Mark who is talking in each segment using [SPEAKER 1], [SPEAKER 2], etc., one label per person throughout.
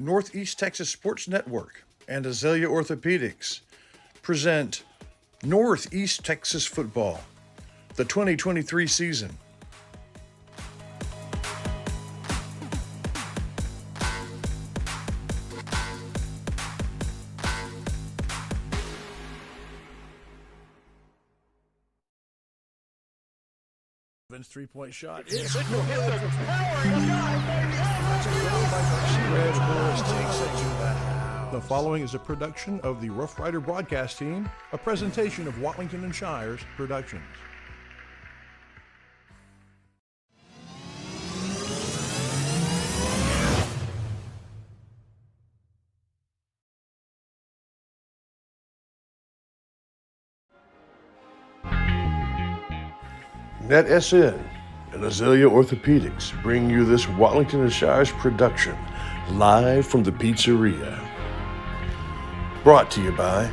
[SPEAKER 1] Northeast Texas Sports Network and Azalea Orthopedics present Northeast Texas Football, the 2023 season. Vince three-point shot. It's a powering shot, Red Horse takes it to the house. The following is a production of the Rough Rider broadcast team, a presentation of Watlington and Shires Productions. NetSN and Azalea Orthopedics bring you this Watlington and Shires production live from the pizzeria. Brought to you by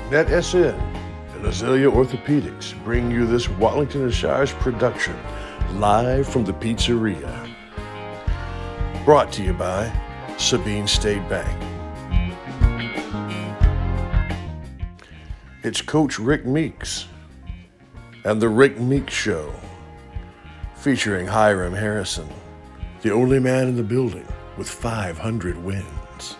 [SPEAKER 1] NetSN and Azalea Orthopedics bring you this Watlington and Shires production live from the pizzeria. Brought to you by Sabine State Bank. It's Coach Rick Meeks and the Rick Meeks Show, featuring Hiram Harrison, the only man in the building with 500 wins,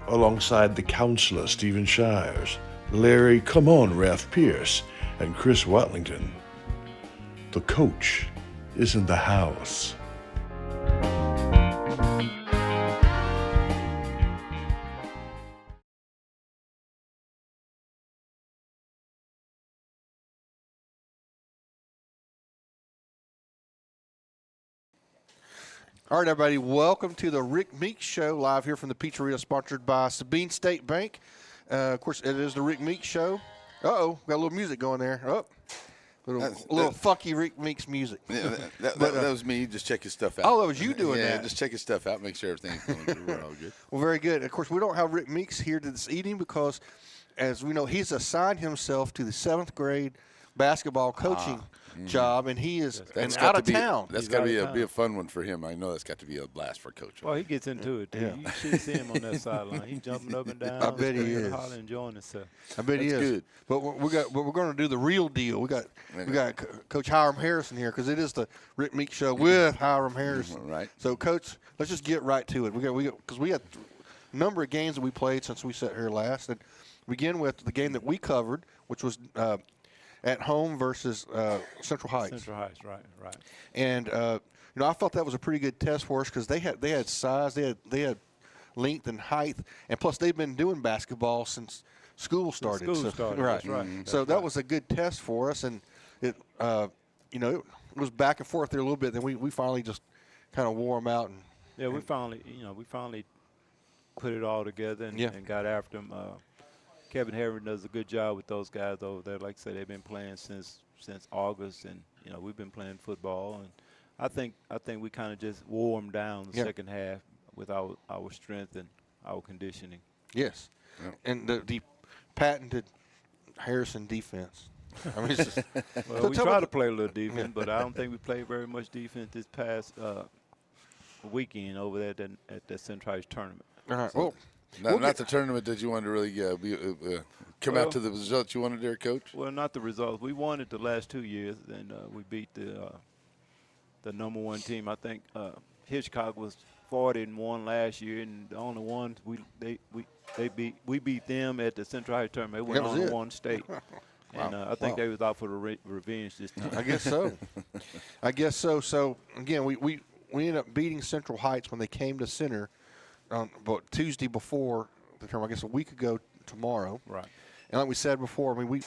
[SPEAKER 1] alongside the counselor Stephen Shires, Larry Come On Ref Pierce, and Chris Watlington. The coach is in the house.
[SPEAKER 2] All right, everybody, welcome to the Rick Meeks Show, live here from the pizzeria, sponsored by Sabine State Bank. Of course, it is the Rick Meeks Show. Uh-oh, got a little music going there. Oh, a little fucky Rick Meeks music.
[SPEAKER 3] Yeah, that was me. Just check his stuff out.
[SPEAKER 2] Oh, that was you doing that.
[SPEAKER 3] Yeah, just check his stuff out, make sure everything's going through. We're all good.
[SPEAKER 2] Well, very good. Of course, we don't have Rick Meeks here this evening because, as we know, he's assigned himself to the 7th grade basketball coaching job, and he is out of town.
[SPEAKER 3] That's got to be a fun one for him. I know that's got to be a blast for Coach.
[SPEAKER 4] Well, he gets into it, too.
[SPEAKER 2] Yeah.
[SPEAKER 4] You should see him on that sideline. He's jumping up and down.
[SPEAKER 2] I bet he is.
[SPEAKER 4] Hollering, enjoying himself.
[SPEAKER 2] I bet he is.
[SPEAKER 3] Good.
[SPEAKER 2] But we're going to do the real deal. We got Coach Hiram Harrison here because it is the Rick Meeks Show with Hiram Harrison.
[SPEAKER 3] Right.
[SPEAKER 2] So, Coach, let's just get right to it. Because we got a number of games that we played since we sat here last. And begin with the game that we covered, which was at home versus Central Heights.
[SPEAKER 4] Central Heights, right.
[SPEAKER 2] And I felt that was a pretty good test for us because they had size, they had length and height, and plus they've been doing basketball since school started.
[SPEAKER 4] Right.
[SPEAKER 2] That's right. So that was a good test for us, and it it was back and forth there a little bit. Then we finally just kind of wore them out.
[SPEAKER 4] We finally put it all together and got after them. Kevin Harron does a good job with those guys over there. Like I said, they've been playing since August, and we've been playing football. And I think we kind of just wore them down the second half with our strength and our conditioning.
[SPEAKER 2] Yes, and the patented Harrison defense. I mean, it's just
[SPEAKER 4] well, we try to play a little defense, but I don't think we played very much defense this past weekend over there at the Central Heights tournament.
[SPEAKER 2] All right.
[SPEAKER 3] So, not the tournament that you wanted to really come out to the results you wanted there, Coach?
[SPEAKER 4] Well, not the results. We won it the last 2 years, and we beat the number one team. I think Hitchcock was 40-1 last year, and the only one we beat them at the Central Heights tournament. They went on to one state. And I think they was out for the revenge this time.
[SPEAKER 2] I guess so. So, again, we ended up beating Central Heights when they came to Center about Tuesday before the tournament, I guess a week ago tomorrow.
[SPEAKER 4] Right.
[SPEAKER 2] And like we said before, I mean,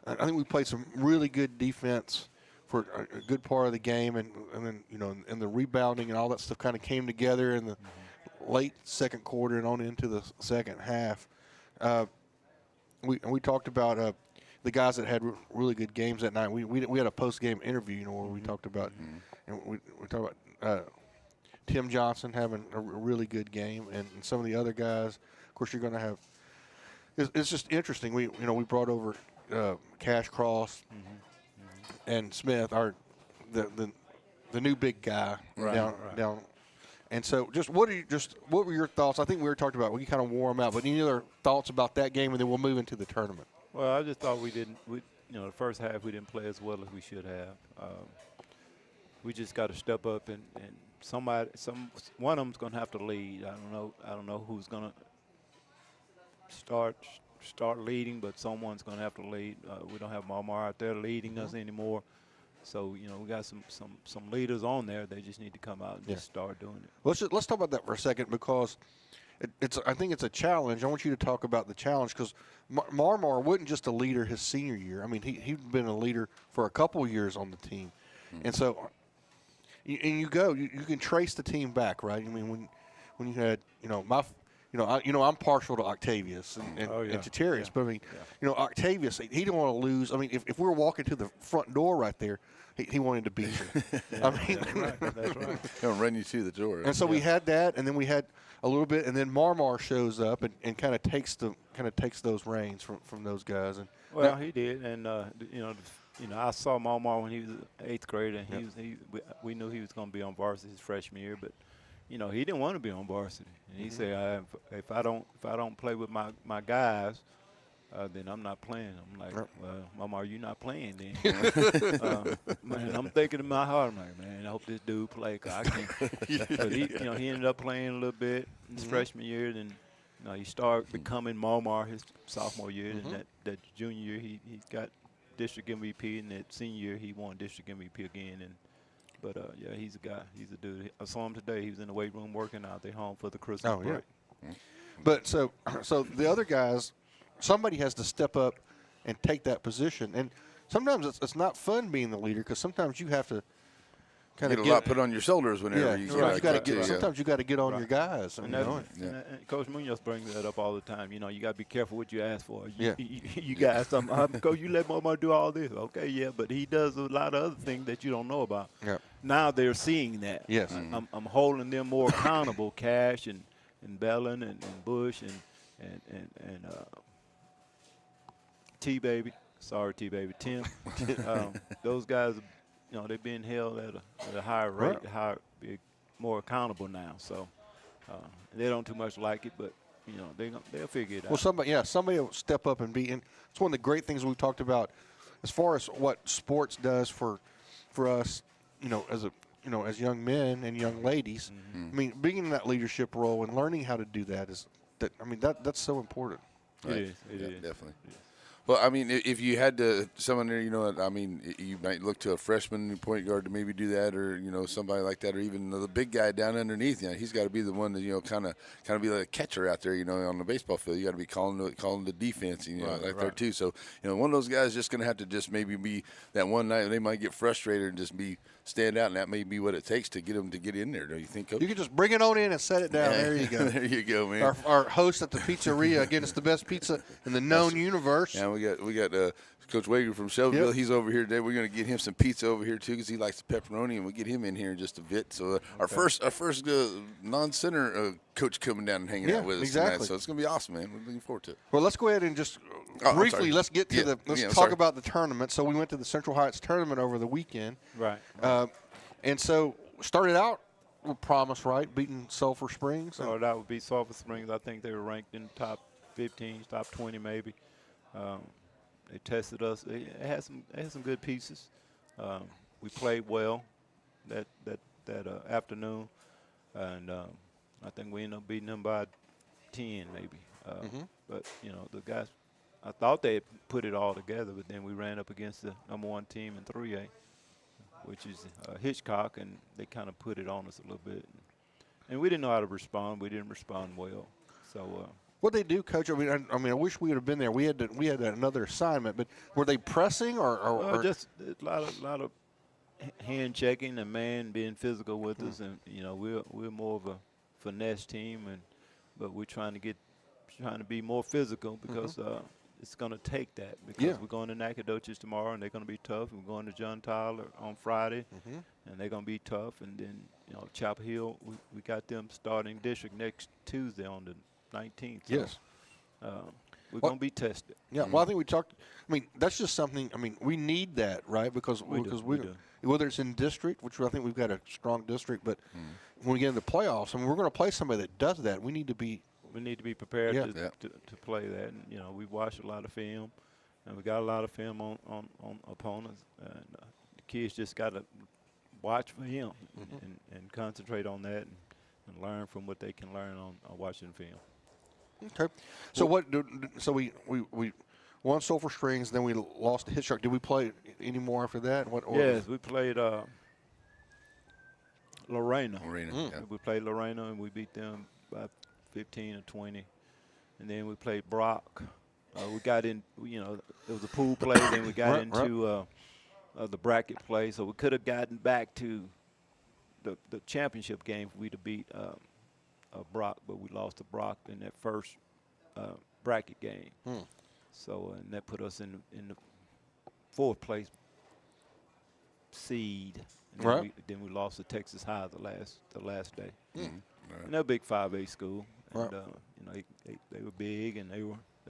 [SPEAKER 2] I think we played some really good defense for a good part of the game, and then and the rebounding and all that stuff kind of came together in the late second quarter and on into the second half. we talked about the guys that had really good games that night. We had a post game interview, where we talked about and we talked about Tim Johnson having a really good game, and some of the other guys. Of course, you're going to have. It's just interesting. We brought over Cash Cross and Smith, the new big guy down. And so, what were your thoughts? I think we were talking about. We kind of wore them out, but any other thoughts about that game, and then we'll move into the tournament.
[SPEAKER 4] Well, I just thought we didn't. The first half we didn't play as well as we should have. We just got to step up, and one of them's going to have to lead. I don't know who's going to start leading, but someone's going to have to lead. We don't have Marmar out there leading us anymore. So, we got some leaders on there. They just need to come out and just start doing it.
[SPEAKER 2] Let's talk about that for a second, because I think it's a challenge. I want you to talk about the challenge, because Marmar wasn't just a leader his senior year. I mean, he'd been a leader for a couple years on the team. And so you can trace the team back, right? I mean, when you had, I'm partial to Octavius and Titarius, but I mean, Octavius, he didn't want to lose. I mean, if we were walking to the front door right there, he wanted to beat you. I mean,
[SPEAKER 4] that's right.
[SPEAKER 3] He'll run you to the door.
[SPEAKER 2] And so we had that, and then we had a little bit, and then Marmar shows up and kind of takes those reins from those guys. And
[SPEAKER 4] he did, and I saw Marmar when he was 8th grade, and we knew he was going to be on varsity his freshman year, but. He didn't want to be on varsity, and he said, "If I don't play with my guys, then I'm not playing." I'm like, "Well, Mama, you're not playing then." Man, I'm thinking in my heart, I'm like, "Man, I hope this dude play, 'cause I can't." But he ended up playing a little bit in his freshman year, then he started becoming Marmar his sophomore year, and that junior year he got district MVP, and that senior year he won district MVP again, and. But, he's a guy. He's a dude. I saw him today. He was in the weight room working out. They're home for the Christmas break.
[SPEAKER 2] But so the other guys, somebody has to step up and take that position. And sometimes it's not fun being the leader, because sometimes you have to kind of
[SPEAKER 3] get a lot put on your shoulders whenever you
[SPEAKER 2] got to sometimes you got to get on your guys.
[SPEAKER 4] And Coach Munoz brings that up all the time. You got to be careful what you ask for. You guys, Coach, you let Mama do all this. Okay, but he does a lot of other things that you don't know about.
[SPEAKER 2] Yeah.
[SPEAKER 4] Now they're seeing that.
[SPEAKER 2] Yes.
[SPEAKER 4] I'm holding them more accountable. Cash and Bellin and Bush and T-Baby. Sorry, T-Baby. Tim. Those guys, they're being held at a higher rate, be more accountable now. So they don't too much like it, but they'll figure it out.
[SPEAKER 2] Well, somebody will step up and be. And it's one of the great things we've talked about, as far as what sports does for us. As young men and young ladies. I mean, being in that leadership role and learning how to do that's so important.
[SPEAKER 4] Right. It is.
[SPEAKER 3] Definitely. Well, I mean, if you had someone there, I mean, you might look to a freshman point guard to maybe do that, or somebody like that, or even the big guy down underneath. He's got to be the one that kind of be like a catcher out there, on the baseball field. You got to be calling the defense, there too. So one of those guys just going to have to just maybe be that one night they might get frustrated and just stand out, and that may be what it takes to get them to get in there. Don't you think, Coach?
[SPEAKER 2] You can just bring it on in and set it down. There you go.
[SPEAKER 3] There you go, man.
[SPEAKER 2] Our host at the pizzeria, again, it's the best pizza in the known universe.
[SPEAKER 3] Yeah, we got Coach Wager from Shelbyville.
[SPEAKER 2] Yep.
[SPEAKER 3] He's over here today. We're going to get him some pizza over here too, because he likes the pepperoni, and we'll get him in here in just a bit. So our first non-center coach coming down and hanging out with us tonight. So it's going to be awesome, man. We're looking forward to it.
[SPEAKER 2] Well, let's go ahead and just briefly let's get to talk about the tournament. So we went to the Central Heights tournament over the weekend.
[SPEAKER 4] Right.
[SPEAKER 2] And so started out with promise, right? Beating Sulphur Springs.
[SPEAKER 4] So that would be Sulphur Springs. I think they were ranked in top 15, top 20 maybe. They tested us. They had some good pieces. We played well that afternoon, and I think we ended up beating them by 10 maybe. But the guys, I thought they had put it all together, but then we ran up against the number 1 team in 3A, which is Hitchcock, and they kind of put it on us a little bit. And we didn't know how to respond. We didn't respond well. So.
[SPEAKER 2] What they do, Coach? I mean, I wish we would have been there. We had another assignment, but were they pressing or
[SPEAKER 4] just a lot of hand checking and man being physical with us, and we're more of a finesse team, but we're trying to be more physical because it's going to take that because we're going to Nacogdoches tomorrow, and they're going to be tough. And we're going to John Tyler on Friday, and they're going to be tough. And then, Chapel Hill, we got them starting district next Tuesday on the 19th. So,
[SPEAKER 2] Yes.
[SPEAKER 4] We're going to be tested.
[SPEAKER 2] Yeah, well, I think we talked. I mean, that's just something. I mean, we need that, right? Because
[SPEAKER 4] we do.
[SPEAKER 2] Whether it's in district, which I think we've got a strong district, but when we get into the playoffs, I mean, we're going to play somebody that does that. We need to be
[SPEAKER 4] prepared to play that. And, we watch a lot of film, and we got a lot of film on opponents. And the kids just got to watch for him and concentrate on that and learn from what they can learn on watching film.
[SPEAKER 2] Okay. So we won Sulphur Springs, then we lost to Hitchcock. Did we play any more after that?
[SPEAKER 4] Yes, we played Lorena.
[SPEAKER 3] Yeah.
[SPEAKER 4] We played Lorena, and we beat them by 15 or 20. And then we played Brock. We got in, it was a pool play. Then we got into the bracket play. So we could have gotten back to the championship game if we'd have beat Brock, but we lost to Brock in that first bracket game. So, and that put us in the fourth place seed. And then we lost to Texas High the last day.
[SPEAKER 3] Right.
[SPEAKER 4] And they're a big 5A school. And, they were big, and they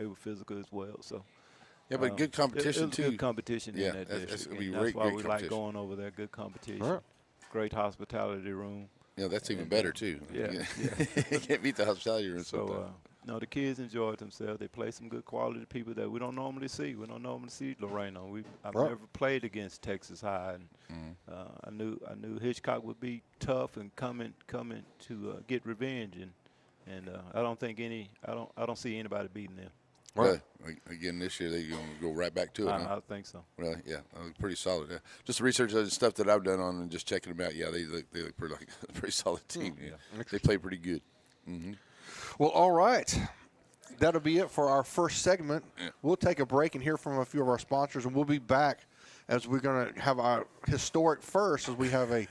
[SPEAKER 4] were physical as well. So,
[SPEAKER 3] yeah, but good competition,
[SPEAKER 4] it was
[SPEAKER 3] too.
[SPEAKER 4] Good competition in that district. That's why we like going over there. Good competition. Great hospitality room.
[SPEAKER 3] Yeah, that's even better, too.
[SPEAKER 4] Yeah.
[SPEAKER 3] You can't beat the hospitality room
[SPEAKER 4] So, the kids enjoyed themselves. They played some good quality people that we don't normally see. We don't normally see Lorena. I've never played against Texas High, and I knew Hitchcock would be tough and coming to get revenge, and I don't see anybody beating them.
[SPEAKER 3] Right. Again, this year they're going to go right back to it.
[SPEAKER 4] I think so.
[SPEAKER 3] Really? Yeah, that was pretty solid. Yeah. Just the research and stuff that I've done on and just checking them out. Yeah, they look pretty like a pretty solid team. Yeah, they play pretty good.
[SPEAKER 2] Well, all right. That'll be it for our first segment.
[SPEAKER 3] Yeah.
[SPEAKER 2] We'll take a break and hear from a few of our sponsors, and we'll be back as we're going to have our historic first as we have a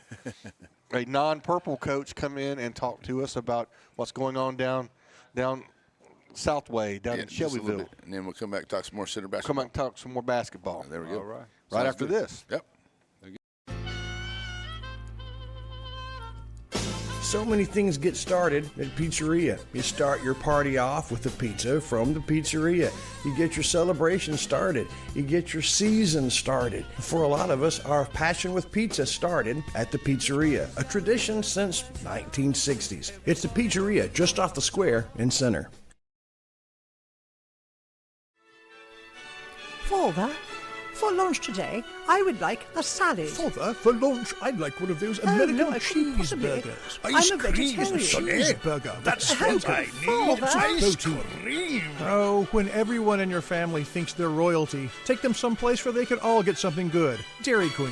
[SPEAKER 2] non-purple coach come in and talk to us about what's going on down Southway, down in Shelbyville.
[SPEAKER 3] And then we'll come back and talk some more center basketball.
[SPEAKER 2] Come back and talk some more basketball.
[SPEAKER 3] There we go.
[SPEAKER 4] All right.
[SPEAKER 2] Right after this.
[SPEAKER 3] Yep.
[SPEAKER 1] So many things get started at Pizzeria. You start your party off with a pizza from the pizzeria. You get your celebration started. You get your season started. For a lot of us, our passion with pizza started at the pizzeria, a tradition since 1960s. It's the Pizzeria just off the square in Center.
[SPEAKER 5] Father, for lunch today, I would like a salad.
[SPEAKER 6] Father, for lunch, I'd like one of those American
[SPEAKER 5] no, I couldn't possibly.
[SPEAKER 6] cheeseburgers.
[SPEAKER 5] I'm a vegetarian.
[SPEAKER 6] Cheeseburger. That's
[SPEAKER 5] How
[SPEAKER 6] what I
[SPEAKER 5] could
[SPEAKER 6] need.
[SPEAKER 5] Father?
[SPEAKER 6] Ice cream. Oh, when everyone in your family thinks they're royalty, take them someplace where they can all get something good. Dairy Queen.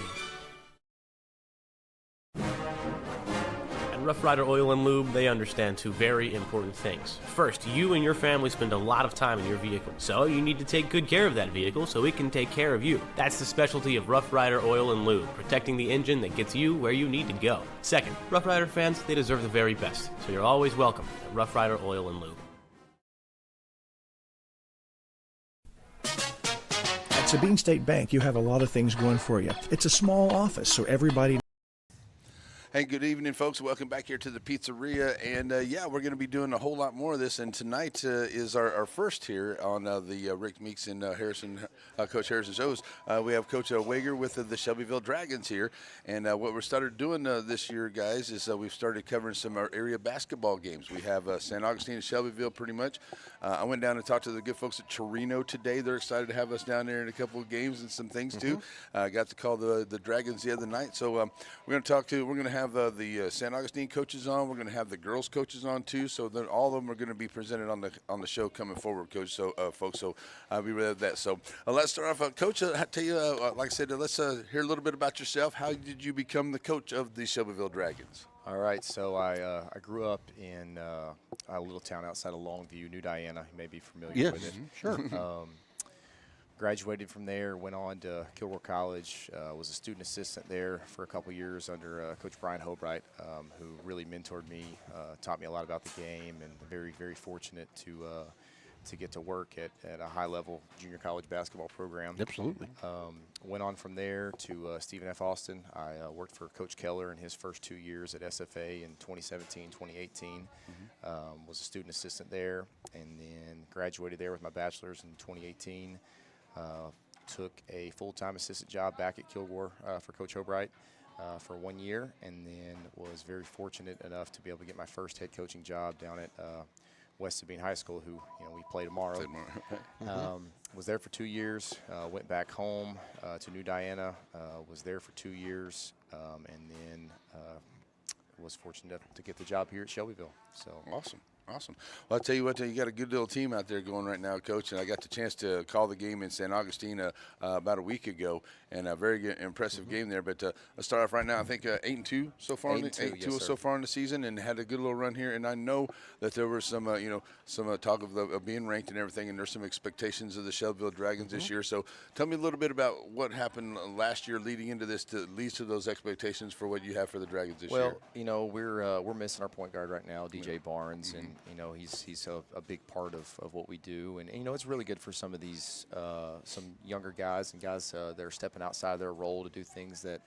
[SPEAKER 7] At Rough Rider Oil and Lube, they understand two very important things. First, you and your family spend a lot of time in your vehicle, so you need to take good care of that vehicle so it can take care of you. That's the specialty of Rough Rider Oil and Lube, protecting the engine that gets you where you need to go. Second, Rough Rider fans, they deserve the very best, so you're always welcome at Rough Rider Oil and Lube.
[SPEAKER 6] At Sabine State Bank, you have a lot of things going for you. It's a small office, so everybody...
[SPEAKER 3] Hey, good evening, folks. Welcome back here to the Pizzeria. And, we're going to be doing a whole lot more of this. And tonight is our first here on the Rick Meeks and Coach Harrison shows. We have Coach Wager with the Shelbyville Dragons here. And what we started doing this year, guys, is we've started covering some of our area basketball games. We have San Augustine and Shelbyville pretty much. I went down and talked to the good folks at Torino today. They're excited to have us down there in a couple of games and some things, too. Got to call the Dragons the other night. So we're going to have the San Augustine coaches on. We're going to have the girls coaches on too. So then all of them are going to be presented on the show coming forward, Coach. So folks, so I'll be ready with that. So let's start off, Coach. I'll tell you, like I said, let's hear a little bit about yourself. How did you become the coach of the Shelbyville Dragons?
[SPEAKER 8] All right, so I grew up in a little town outside of Longview, New Diana. You may be familiar with it.
[SPEAKER 2] Sure.
[SPEAKER 8] Graduated from there, went on to Kilgore College, was a student assistant there for a couple years under Coach Brian Hobright, who really mentored me, taught me a lot about the game, and very, very fortunate to to get to work at a high-level junior college basketball program.
[SPEAKER 2] Absolutely.
[SPEAKER 8] Went on from there to Stephen F. Austin. I worked for Coach Keller in his first 2 years at SFA in 2017, 2018. Was a student assistant there, and then graduated there with my bachelor's in 2018. Took a full-time assistant job back at Kilgore for Coach Hobright for 1 year, and then was very fortunate enough to be able to get my first head coaching job down at West Sabine High School, who we play tomorrow. Was there for 2 years. Went back home to New Diana. Was there for 2 years, and then was fortunate to get the job here at Shelbyville. So
[SPEAKER 3] awesome. Awesome. Well, I'll tell you what, you got a good little team out there going right now, Coach, and I got the chance to call the game in St. Augustine about a week ago, and a very good, impressive game there. But let's start off right now. I think 8-2 so far, 8-2 so far in the season, and had a good little run here. And I know that there was some, some talk of being ranked and everything, and there's some expectations of the Shelbyville Dragons this year. So tell me a little bit about what happened last year leading into this to lead to those expectations for what you have for the Dragons this year.
[SPEAKER 8] Well, we're missing our point guard right now, DJ Barnes, and he's a big part of what we do, and it's really good for some of these some younger guys and guys that are stepping outside their role to do things that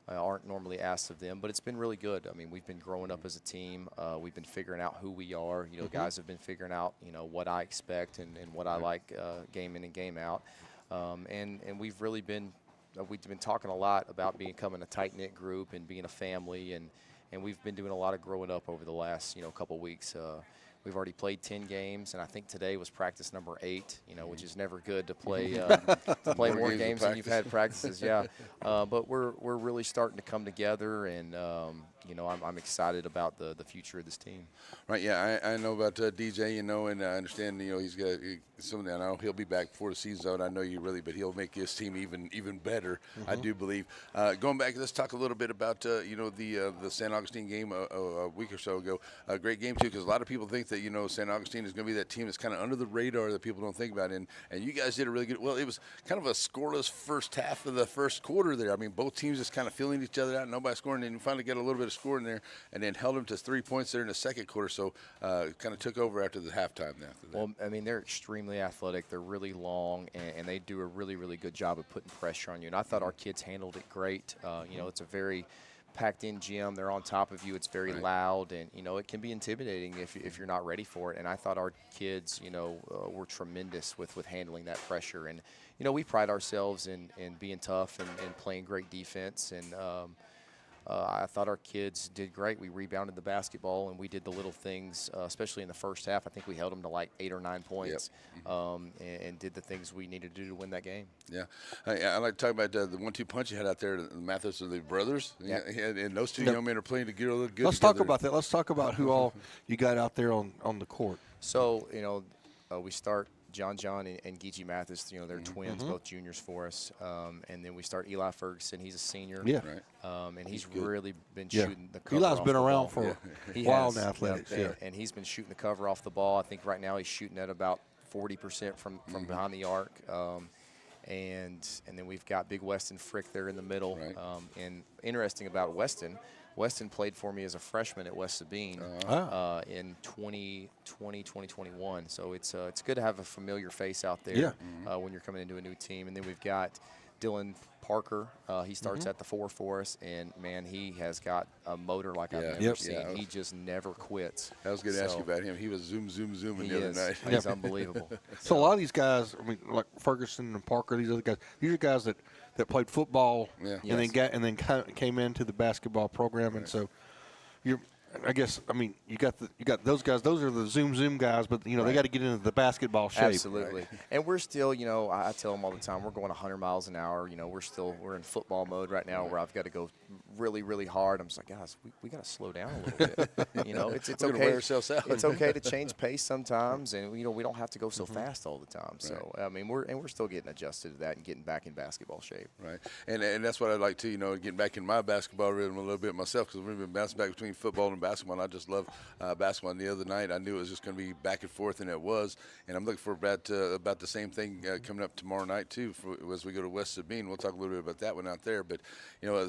[SPEAKER 8] aren't normally asked of them. But it's been really good. I mean, we've been growing up as a team. We've been figuring out who we are. Guys have been figuring out what I expect and what I like game in and game out, and we've really been talking a lot about becoming a tight-knit group and being a family, and we've been doing a lot of growing up over the last couple weeks. We've already played 10 games, and I think today was practice number 8. Which is never good to play more games than you've had practices. But we're really starting to come together, and I'm excited about the future of this team.
[SPEAKER 3] Right. Yeah, I know about DJ. And I understand. He's got something. I know he'll be back before the season's out. I know you really, but he'll make his team even better. I do believe. Going back, let's talk a little bit about the St. Augustine game a week or so ago. A great game too, because a lot of people think that St. Augustine is going to be that team that's kind of under the radar that people don't think about. And you guys did a really good. Well, it was kind of a scoreless first half of the first quarter there. I mean, both teams just kind of feeling each other out, nobody scoring, and you finally get a little bit of score in there, and then held them to 3 points there in the second quarter. So kind of took over after the halftime. Well,
[SPEAKER 8] I mean, they're extremely athletic. They're really long, and they do a really, really good job of putting pressure on you. And I thought our kids handled it great. It's a very packed-in gym. They're on top of you. It's very loud, and it can be intimidating if you're not ready for it. And I thought our kids, were tremendous with handling that pressure. And we pride ourselves in being tough and playing great defense. And I thought our kids did great. We rebounded the basketball, and we did the little things, especially in the first half. I think we held them to like 8 or 9 points, and did the things we needed to do to win that game.
[SPEAKER 3] Yeah. I like to talk about the 1-2 punch you had out there, the Mathis and the brothers. Yeah. And those two young men are playing together good.
[SPEAKER 2] Let's talk about that. Let's talk about who all you got out there on the court.
[SPEAKER 8] So, we start John and Geechee Mathis, they're twins, both juniors for us. And then we start Eli Ferguson. He's a senior.
[SPEAKER 2] Yeah.
[SPEAKER 8] And he's really been shooting the cover
[SPEAKER 2] Eli's
[SPEAKER 8] off
[SPEAKER 2] been
[SPEAKER 8] the
[SPEAKER 2] around
[SPEAKER 8] ball.
[SPEAKER 2] for a while in athletics.
[SPEAKER 8] And he's been shooting the cover off the ball. I think right now he's shooting at about 40% from behind the arc. And then we've got Big Weston Frick there in the middle. Right. And interesting about Weston played for me as a freshman at West Sabine in 2020, 2021. So it's good to have a familiar face out there when you're coming into a new team. And then we've got Dylan Parker. He starts at the 4 for us, and, man, he has got a motor like I've never seen. He just never quits.
[SPEAKER 3] I was going to ask you about him. He was zooming the other night.
[SPEAKER 8] He's unbelievable.
[SPEAKER 2] So a lot of these guys, I mean, like Ferguson and Parker, these other guys, these are guys that played football and then came into the basketball program, and so you got those guys. Those are the zoom guys, but they got to get into the basketball shape.
[SPEAKER 8] Absolutely. Right. And we're still, I tell them all the time, we're going 100 miles an hour. We're in football mode right now where I've got to go really, really hard. I'm just like, guys, we got to slow down a little bit. It's okay.
[SPEAKER 3] Wear ourselves out.
[SPEAKER 8] It's okay to change pace sometimes, and we don't have to go so fast all the time. So I mean, we're still getting adjusted to that and getting back in basketball shape.
[SPEAKER 3] Right. And that's what I like to, getting back in my basketball rhythm a little bit myself, because we've been bouncing back between football and basketball. And I just love basketball. And the other night, I knew it was just going to be back and forth, and it was. And I'm looking for about the same thing coming up tomorrow night too. As we go to West Sabine, we'll talk a little bit about that one out there. But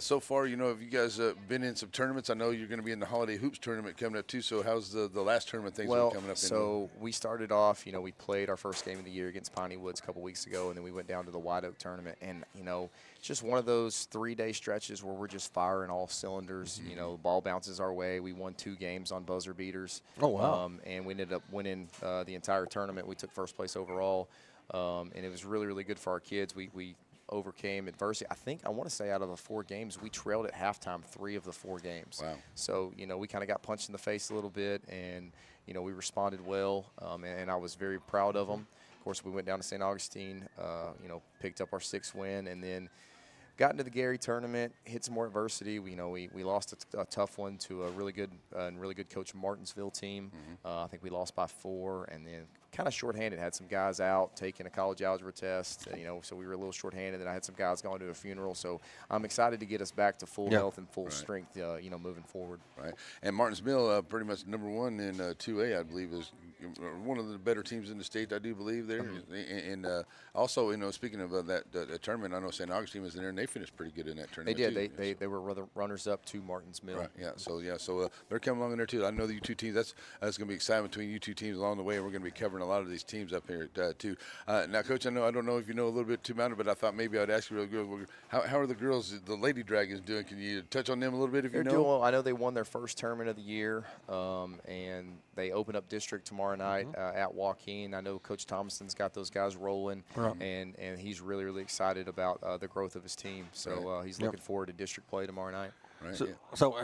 [SPEAKER 3] so far, have you guys been in some tournaments? I know you're going to be in the Holiday Hoops tournament coming up too. So how's the last tournament things that are coming up?
[SPEAKER 8] So we started off. We played our first game of the year against Piney Woods a couple weeks ago, and then we went down to the White Oak tournament. And it's just one of those 3-day stretches where we're just firing all cylinders. The ball bounces our way. We won 2 games on buzzer beaters.
[SPEAKER 2] Oh, wow.
[SPEAKER 8] And we ended up winning the entire tournament. We took first place overall, and it was really, really good for our kids. We overcame adversity. I want to say out of the 4 games, we trailed at halftime 3 of the 4 games.
[SPEAKER 3] Wow.
[SPEAKER 8] So, we kind of got punched in the face a little bit, and, we responded well, and I was very proud of them. Of course, we went down to St. Augustine, picked up our 6th win, and then got into the Gary tournament, hit some more adversity. We lost a tough one to a really good coach Martinsville team. I think we lost by 4, and then kind of shorthanded. Had some guys out taking a college algebra test, so we were a little shorthanded. And I had some guys going to a funeral. So I'm excited to get us back to full health and full strength, moving forward.
[SPEAKER 3] Right. And Martinsville, pretty much number 1 in 2A, I believe, is one of the better teams in the state, I do believe there. And also, speaking of that tournament, I know St. Augustine was in there, and they finished pretty good in that tournament.
[SPEAKER 8] They did. They were runners-up to Martinsville.
[SPEAKER 3] Right. Yeah. So they're coming along in there too. I know the U2 teams. That's going to be exciting between you 2 teams along the way, and we're going to be covering a lot of these teams up here too. Now, Coach, I don't know if you know a little bit too much, but I thought maybe I'd ask you, how are the girls, the Lady Dragons, doing? Can you touch on them a little bit if you know?
[SPEAKER 8] Doing well. I know they won their first tournament of the year, and they open up district tomorrow night at Joaquin. I know Coach Thomason's got those guys rolling, and he's really, really excited about the growth of his team. So he's looking forward to district play tomorrow night.
[SPEAKER 3] Right.
[SPEAKER 2] So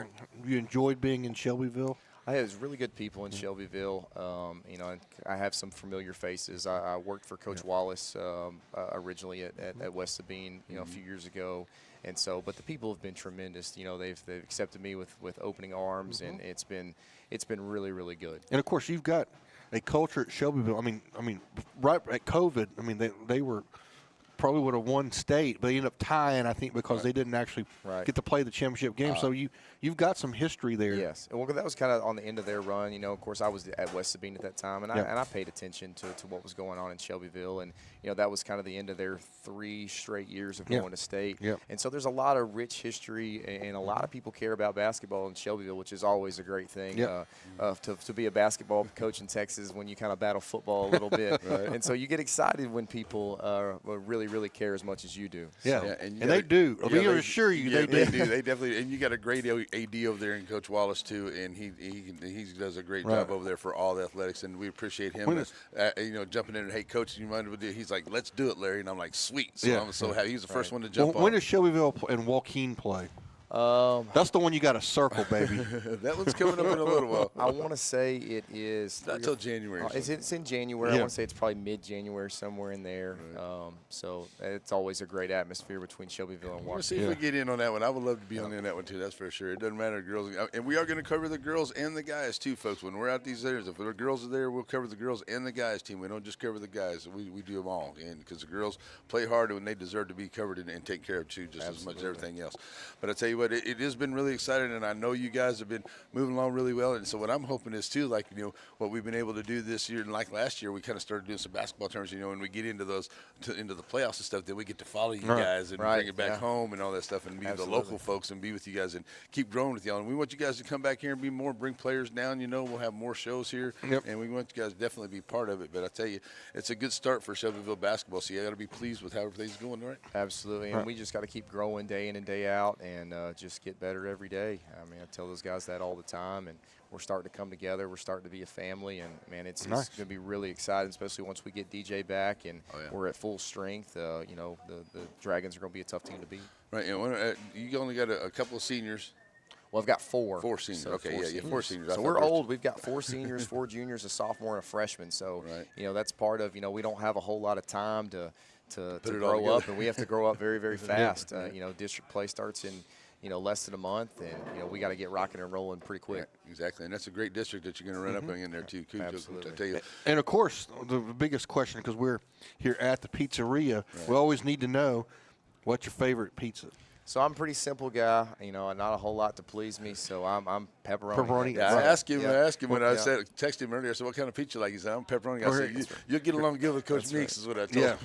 [SPEAKER 2] you enjoyed being in Shelbyville?
[SPEAKER 8] I had really good people in Shelbyville. And I have some familiar faces. I worked for Coach Wallace originally at West Sabine, a few years ago. And so, but the people have been tremendous. They've accepted me with opening arms, and it's been really, really good.
[SPEAKER 2] And of course, you've got a culture at Shelbyville. I mean, right at COVID, they were probably would have won state, but they ended up tying, I think, because they didn't actually get to play the championship game. So you've got some history there.
[SPEAKER 8] Yes. Well, that was kind of on the end of their run. Of course, I was at West Sabine at that time, and I paid attention to what was going on in Shelbyville. And, that was kind of the end of their 3 straight years of going to state. And so there's a lot of rich history, and a lot of people care about basketball in Shelbyville, which is always a great thing. To be a basketball coach in Texas when you kind of battle football a little bit. And so you get excited when people really care as much as you do.
[SPEAKER 2] And they do. I assure you they do.
[SPEAKER 3] They definitely. And you got a great AD over there in Coach Wallace too, and he does a great job over there for all the athletics, and we appreciate him. Jumping in and, hey, Coach, you mind if we do? He's like, let's do it, Larry, and I'm like, sweet. So I'm so happy. He's the first one to jump on.
[SPEAKER 2] When does Shelbyville and Joaquin play? That's the one you got to circle, baby.
[SPEAKER 3] That one's coming up in a little while.
[SPEAKER 8] I want to say it is
[SPEAKER 3] not until January.
[SPEAKER 8] It's in January. I want to say it's probably mid-January, somewhere in there. So it's always a great atmosphere between Shelbyville and Joaquin.
[SPEAKER 3] We'll see if we get in on that one. I would love to be on that one too. That's for sure. It doesn't matter, girls, and we are going to cover the girls and the guys too, folks. When we're out these areas, if the girls are there, we'll cover the girls and the guys team. We don't just cover the guys. We do them all, and because the girls play hard and they deserve to be covered and taken care of too, just as much as everything else. But I tell you what, it has been really exciting, and I know you guys have been moving along really well. And so what I'm hoping is too, like what we've been able to do this year, and like last year, we kind of started doing some basketball tournaments. And we get into those into the playoffs and stuff, then we get to follow you guys and bring it back home and all that stuff, and be the local folks and be with you guys and keep growing with y'all. And we want you guys to come back here and be more, bring players down. We'll have more shows here, and we want you guys to definitely be part of it. But I tell you, it's a good start for Shelbyville basketball. So you got to be pleased with how everything's going, right?
[SPEAKER 8] Absolutely, and we just got to keep growing day in and day out, and just get better every day. I tell those guys that all the time, and we're starting to come together. We're starting to be a family, and, man, it's going to be really exciting, especially once we get DJ back and we're at full strength. The Dragons are going to be a tough team to beat.
[SPEAKER 3] Right. You only got a couple of seniors.
[SPEAKER 8] Well, I've got 4.
[SPEAKER 3] 4 seniors.
[SPEAKER 8] So
[SPEAKER 3] okay, 4 seniors.
[SPEAKER 8] So we're old. We've got 4 seniors, 4 juniors, a sophomore, and a freshman. So, that's part of, we don't have a whole lot of time to grow up, and we have to grow up very, very fast. District play starts in less than a month, and we got to get rocking and rolling pretty quick.
[SPEAKER 3] Yeah, exactly, and that's a great district that you're going to run up in there too.
[SPEAKER 8] Absolutely.
[SPEAKER 3] I tell you.
[SPEAKER 2] And of course, the biggest question, because we're here at the pizzeria, we always need to know what's your favorite pizza.
[SPEAKER 8] So I'm a pretty simple guy, not a whole lot to please me. So I'm Pepperoni.
[SPEAKER 3] Yeah, I asked him.
[SPEAKER 8] Yeah.
[SPEAKER 3] I asked him when I
[SPEAKER 8] Yeah.
[SPEAKER 3] said, texted him earlier. I said, "What kind of pizza like?" He said, "I'm pepperoni." I said, "You'll get along good with Coach Meeks," is what I told him.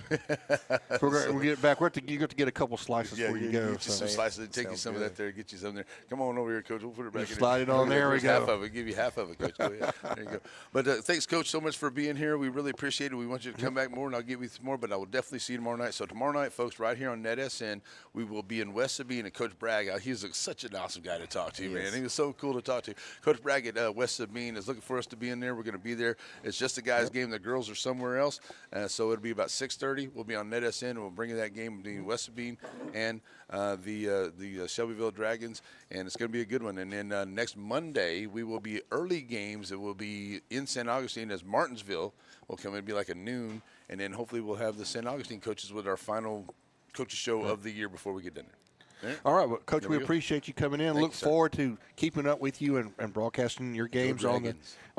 [SPEAKER 2] We're going to get it back. You got to get a couple slices before you go.
[SPEAKER 3] Get you some slices. Take you some of that there. Get you some there. Come on over here, Coach. We'll put it back in.
[SPEAKER 2] Slide it on there. We go.
[SPEAKER 3] Half of it. Give you half of it, Coach. Go ahead. There you go. But thanks, Coach, so much for being here. We really appreciate it. We want you to come back more, and I'll give you some more. But I will definitely see you tomorrow night. So tomorrow night, folks, right here on NetSN, we will be in West Sabine. And Coach Bragg, he's such an awesome guy to talk to, man. He was so cool to talk to. Coach Bragg at West Sabine is looking for us to be in there. We're going to be there. It's just a guys' game. The girls are somewhere else. So it'll be about 6:30. We'll be on NetSN, and we'll bring you that game between West Sabine and the Shelbyville Dragons, and it's going to be a good one. And then next Monday, we will be early games. It will be in St. Augustine as Martinsville will come in and be like a noon, and then hopefully we'll have the St. Augustine coaches with our final coaches show of the year before we get done there.
[SPEAKER 2] All right, well, Coach, we appreciate you coming in. Look forward to keeping up with you and broadcasting your games during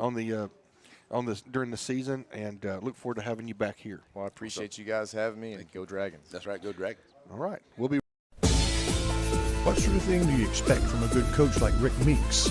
[SPEAKER 2] the season, and look forward to having you back here.
[SPEAKER 8] Well, I appreciate you guys having me, and go Dragons.
[SPEAKER 3] That's right, go Dragons.
[SPEAKER 2] All right, we'll be.
[SPEAKER 6] What sort of thing do you expect from a good coach like Rick Meeks?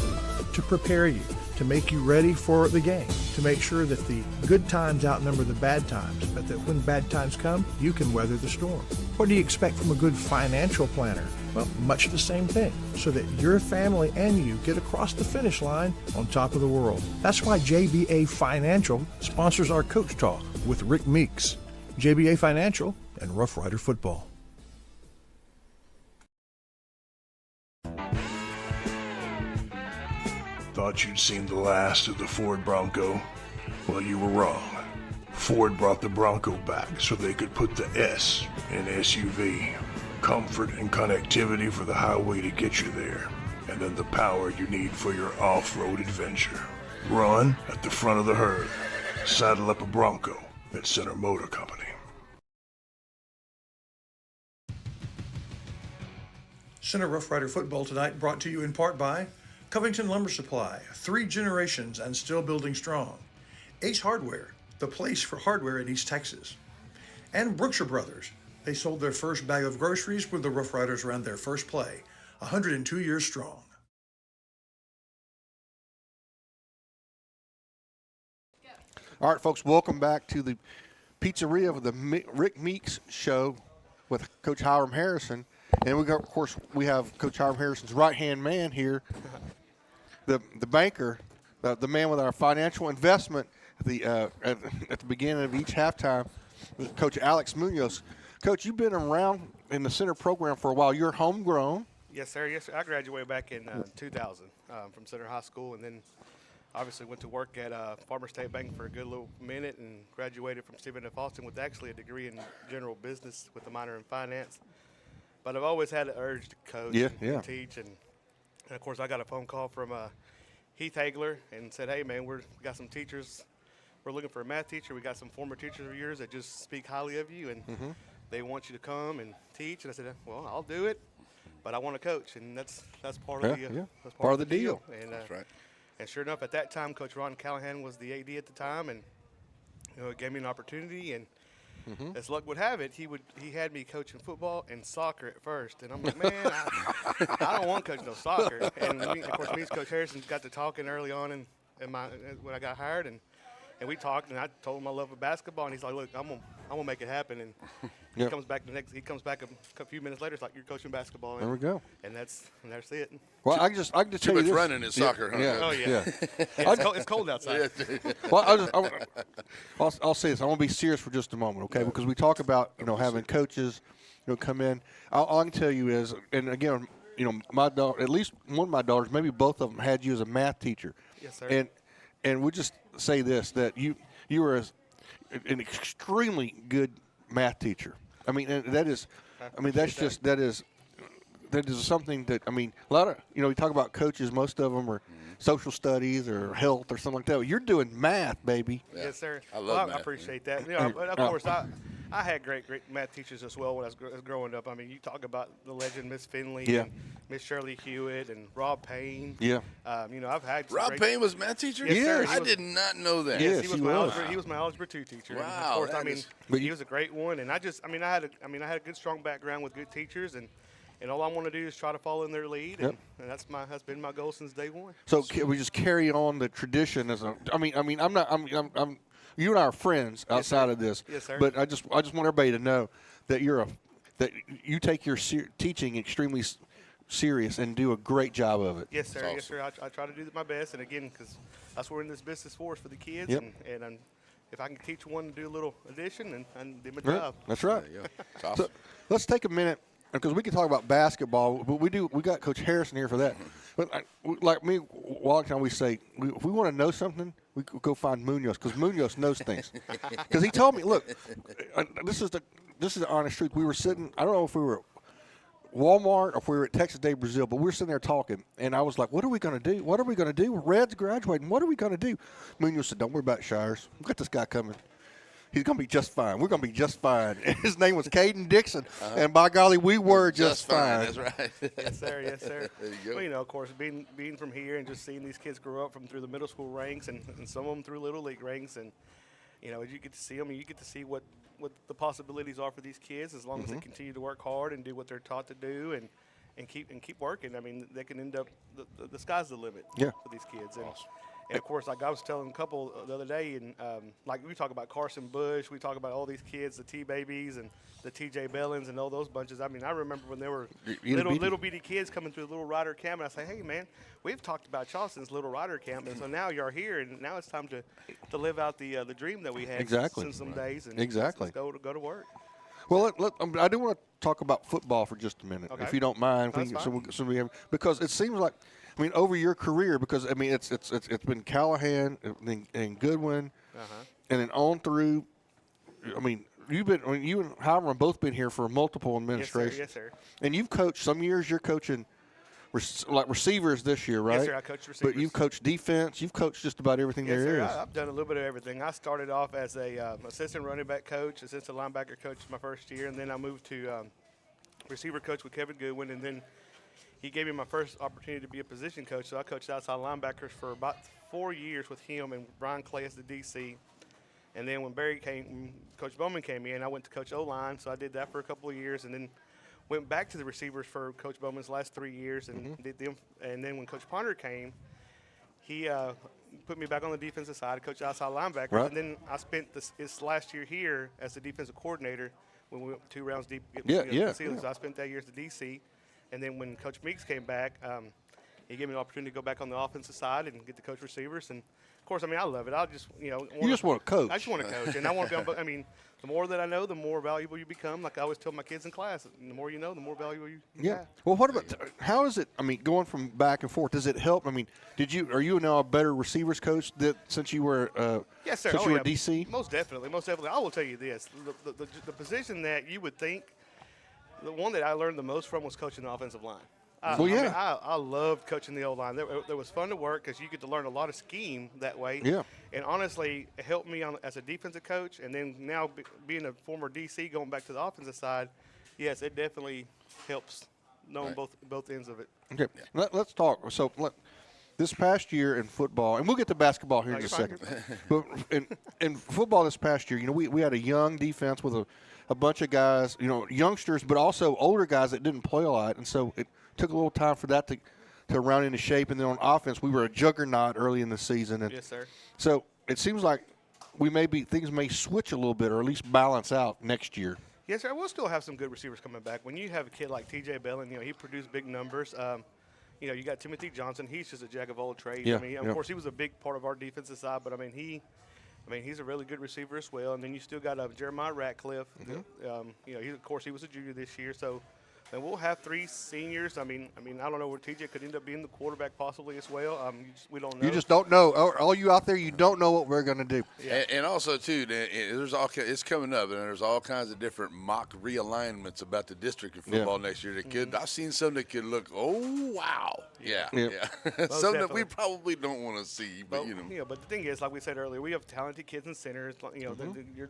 [SPEAKER 6] To prepare you, to make you ready for the game, to make sure that the good times outnumber the bad times, but that when bad times come, you can weather the storm. What do you expect from a good financial planner? Well, much the same thing, so that your family and you get across the finish line on top of the world. That's why JBA Financial sponsors our Coach Talk with Rick Meeks. JBA Financial and Rough Rider Football.
[SPEAKER 1] Thought you'd seen the last of the Ford Bronco? Well, you were wrong. Ford brought the Bronco back so they could put the S in SUV. Comfort and connectivity for the highway to get you there, and then the power you need for your off-road adventure. Run at the front of the herd. Saddle up a Bronco at Center Motor Company.
[SPEAKER 6] Center Rough Rider Football tonight brought to you in part by Covington Lumber Supply, 3 generations and still building strong. Ace Hardware, the place for hardware in East Texas. And Brookshire Brothers. They sold their first bag of groceries when the Rough Riders ran their first play, 102 years strong.
[SPEAKER 2] All right, folks, welcome back to the Pizzeria of the Rick Meeks Show with Coach Hiram Harrison. And of course, we have Coach Hiram Harrison's right-hand man here, the banker, the man with our financial investment at the beginning of each halftime, Coach Alex Munoz. Coach, you've been around in the center program for a while. You're homegrown.
[SPEAKER 9] Yes, sir. Yes, sir. I graduated back in 2000 from Center High School, and then obviously went to work at Farmer State Bank for a good little minute and graduated from Stephen F. Austin with actually a degree in general business with a minor in finance. But I've always had an urge to coach and teach. And, of course, I got a phone call from Heath Hagler and said, hey, man, we got some teachers. We're looking for a math teacher. We got some former teachers of yours that just speak highly of you, and they want you to come and teach. And I said, well, I'll do it, but I want to coach, and that's part of the that's
[SPEAKER 2] part of the deal.
[SPEAKER 9] And
[SPEAKER 3] that's right.
[SPEAKER 9] And sure enough, at that time, Coach Ron Callahan was the AD at the time, and it gave me an opportunity. And as luck would have it, he had me coaching football and soccer at first, and I'm like, man, I don't want to coach no soccer. And of course, me and Coach Harrison got to talking early on when I got hired, and we talked, and I told him I love basketball, and he's like, look, I'm gonna make it happen. And he comes back a few minutes later. It's like, you're coaching basketball.
[SPEAKER 2] There we go.
[SPEAKER 9] And that's it.
[SPEAKER 2] Well, I can just tell
[SPEAKER 3] Too
[SPEAKER 2] you
[SPEAKER 3] much
[SPEAKER 2] this.
[SPEAKER 3] running in soccer, huh?
[SPEAKER 2] Yeah.
[SPEAKER 9] Oh yeah. It's cold outside.
[SPEAKER 2] Well, I'll say this. I want to be serious for just a moment, okay? Because we talk about having coaches, come in. All I can tell you is, and again, my daughter, at least one of my daughters, maybe both of them, had you as a math teacher.
[SPEAKER 9] Yes, sir.
[SPEAKER 2] And we just say this, that you were an extremely good math teacher. I mean, and that is something that, I mean, a lot of, we talk about coaches, most of them are social studies or health or something like that. You're doing math, baby.
[SPEAKER 9] Yeah. Yes, sir.
[SPEAKER 3] I love math.
[SPEAKER 9] I appreciate that. But of course, I had great math teachers as well when I was growing up. I mean, you talk about the legend Miss Finley, and Miss Shirley Hewitt, and Rob Payne.
[SPEAKER 2] Yeah.
[SPEAKER 9] I've had
[SPEAKER 3] Rob Payne was math teacher?
[SPEAKER 9] Yes, sir.
[SPEAKER 3] I did not know that.
[SPEAKER 2] Yes,
[SPEAKER 9] he was my algebra 2 teacher.
[SPEAKER 3] Wow.
[SPEAKER 9] And of course,
[SPEAKER 3] that
[SPEAKER 9] he was a great one. And I had a good strong background with good teachers, and And all I want to do is try to follow in their lead, and that's been my goal since day one.
[SPEAKER 2] So can we just carry on the tradition as a? I'm you and I are friends outside of this.
[SPEAKER 9] Yes, sir.
[SPEAKER 2] But I just want everybody to know that that you take your teaching extremely serious and do a great job of it.
[SPEAKER 9] Yes, sir.
[SPEAKER 3] Awesome.
[SPEAKER 9] Yes, sir. I try to do my best, and again, because that's what we're in this business for, is for the kids,
[SPEAKER 2] Yep.
[SPEAKER 9] and if I can teach one to do a little addition, and do my
[SPEAKER 2] Right.
[SPEAKER 9] job.
[SPEAKER 2] That's right.
[SPEAKER 3] Yeah, it's awesome.
[SPEAKER 2] So let's take a minute because we can talk about basketball, but we got Coach Harrison here for that. But like me, a lot of time we say if we want to know something, we go find Munoz because Munoz knows things. Because he told me, look, this is the honest truth. We were sitting. I don't know if we were at Walmart or if we were at Texas Day Brazil, but we were sitting there talking, and I was like, "What are we going to do? What are we going to do? Red's graduating. What are we going to do?" Munoz said, "Don't worry about Shires. We got this guy coming. He's going to be just fine. We're going to be just fine." And his name was Caden Dixon, and by golly, we were just fine.
[SPEAKER 3] That's right.
[SPEAKER 9] Yes, sir. Yes, sir.
[SPEAKER 3] There you go.
[SPEAKER 9] Well, of course, being from here and just seeing these kids grow up through the middle school ranks and some of them through little league ranks, and as you get to see them, you get to see what the possibilities are for these kids as long as they continue to work hard and do what they're taught to do and keep working. I mean, they can end up the sky's the limit for these kids. And of course, like I was telling a couple the other day, and like we talk about Carson Bush, we talk about all these kids, the T-Babies and the T.J. Bellins and all those bunches. I mean, I remember when there were little bitty kids coming through the Little Rider camp, and I say, hey, man, we've talked about y'all since Little Rider camp, and so now you're here, and now it's time to live out the dream that we had since some days. And let's go to work.
[SPEAKER 2] Well, I do want to talk about football for just a minute,
[SPEAKER 9] Okay.
[SPEAKER 2] if you don't mind. Because it seems like, I mean, over your career, because I mean, it's been Callahan and Goodwin, and then on through. I mean, you and Hiram have both been here for multiple administrations.
[SPEAKER 9] Yes, sir.
[SPEAKER 2] And you've coached. Some years you're coaching like receivers this year, right?
[SPEAKER 9] Yes, sir. I coach receivers.
[SPEAKER 2] But you've coached defense. You've coached just about everything
[SPEAKER 9] Yes,
[SPEAKER 2] there
[SPEAKER 9] sir.
[SPEAKER 2] is.
[SPEAKER 9] I've done a little bit of everything. I started off as a assistant running back coach, assistant linebacker coach my first year, and then I moved to receiver coach with Kevin Goodwin, and then he gave me my first opportunity to be a position coach. So I coached outside linebackers for about 4 years with him and Brian Clay as the DC. And then when Coach Bowman came in, I went to coach O-line, so I did that for a couple of years, and then went back to the receivers for Coach Bowman's last 3 years, and did them. And then when Coach Ponder came, he put me back on the defensive side, coached outside linebackers,
[SPEAKER 2] Right.
[SPEAKER 9] and then I spent this last year here as the defensive coordinator when we went 2 rounds deep. So I spent that year as the DC, and then when Coach Meeks came back, he gave me an opportunity to go back on the offensive side and get to coach receivers. And of course, I mean, I love it. I just,
[SPEAKER 2] You just want to coach.
[SPEAKER 9] I just want to coach, and I want to be. I mean, the more that I know, the more valuable you become. Like I always tell my kids in class, the more you know, the more valuable you. Have.
[SPEAKER 2] Well, what about how is it? I mean, going from back and forth, does it help? I mean, are you now a better receivers coach since you were?
[SPEAKER 9] Yes, sir.
[SPEAKER 2] Since you were DC.
[SPEAKER 9] Most definitely. I will tell you this: the position that you would think, the one that I learned the most from was coaching the offensive line. I loved coaching the O-line. There was fun to work because you get to learn a lot of scheme that way.
[SPEAKER 2] Yeah.
[SPEAKER 9] And honestly, it helped me as a defensive coach. And then now being a former DC, going back to the offensive side, yes, it definitely helps knowing both ends of it.
[SPEAKER 2] Okay, let's talk. So this past year in football, and we'll get to basketball here in a second. But in football this past year, we had a young defense with a bunch of guys, youngsters, but also older guys that didn't play a lot, and so it took a little time for that to round into shape. And then on offense, we were a juggernaut early in the season. And
[SPEAKER 9] yes, sir.
[SPEAKER 2] So it seems like things may switch a little bit, or at least balance out next year.
[SPEAKER 9] Yes, sir. We'll still have some good receivers coming back. When you have a kid like T.J. Bellin, he produced big numbers. You got Timothy Johnson. He's just a jack of all trades.
[SPEAKER 2] Yeah,
[SPEAKER 9] I mean, of course, he was a big part of our defensive side, but he's a really good receiver as well. And then you still got Jeremiah Ratcliffe. He was a junior this year, so. And we'll have 3 seniors. I mean, I don't know where TJ could end up being the quarterback possibly as well. We don't know.
[SPEAKER 2] You just don't know. All you out there, you don't know what we're going to do.
[SPEAKER 3] Yeah. And also too, it's coming up, and there's all kinds of different mock realignments about the district of football next year. I've seen some that could look, oh wow, yeah. Some that we probably don't want to see, but
[SPEAKER 9] But the thing is, like we said earlier, we have talented kids and centers.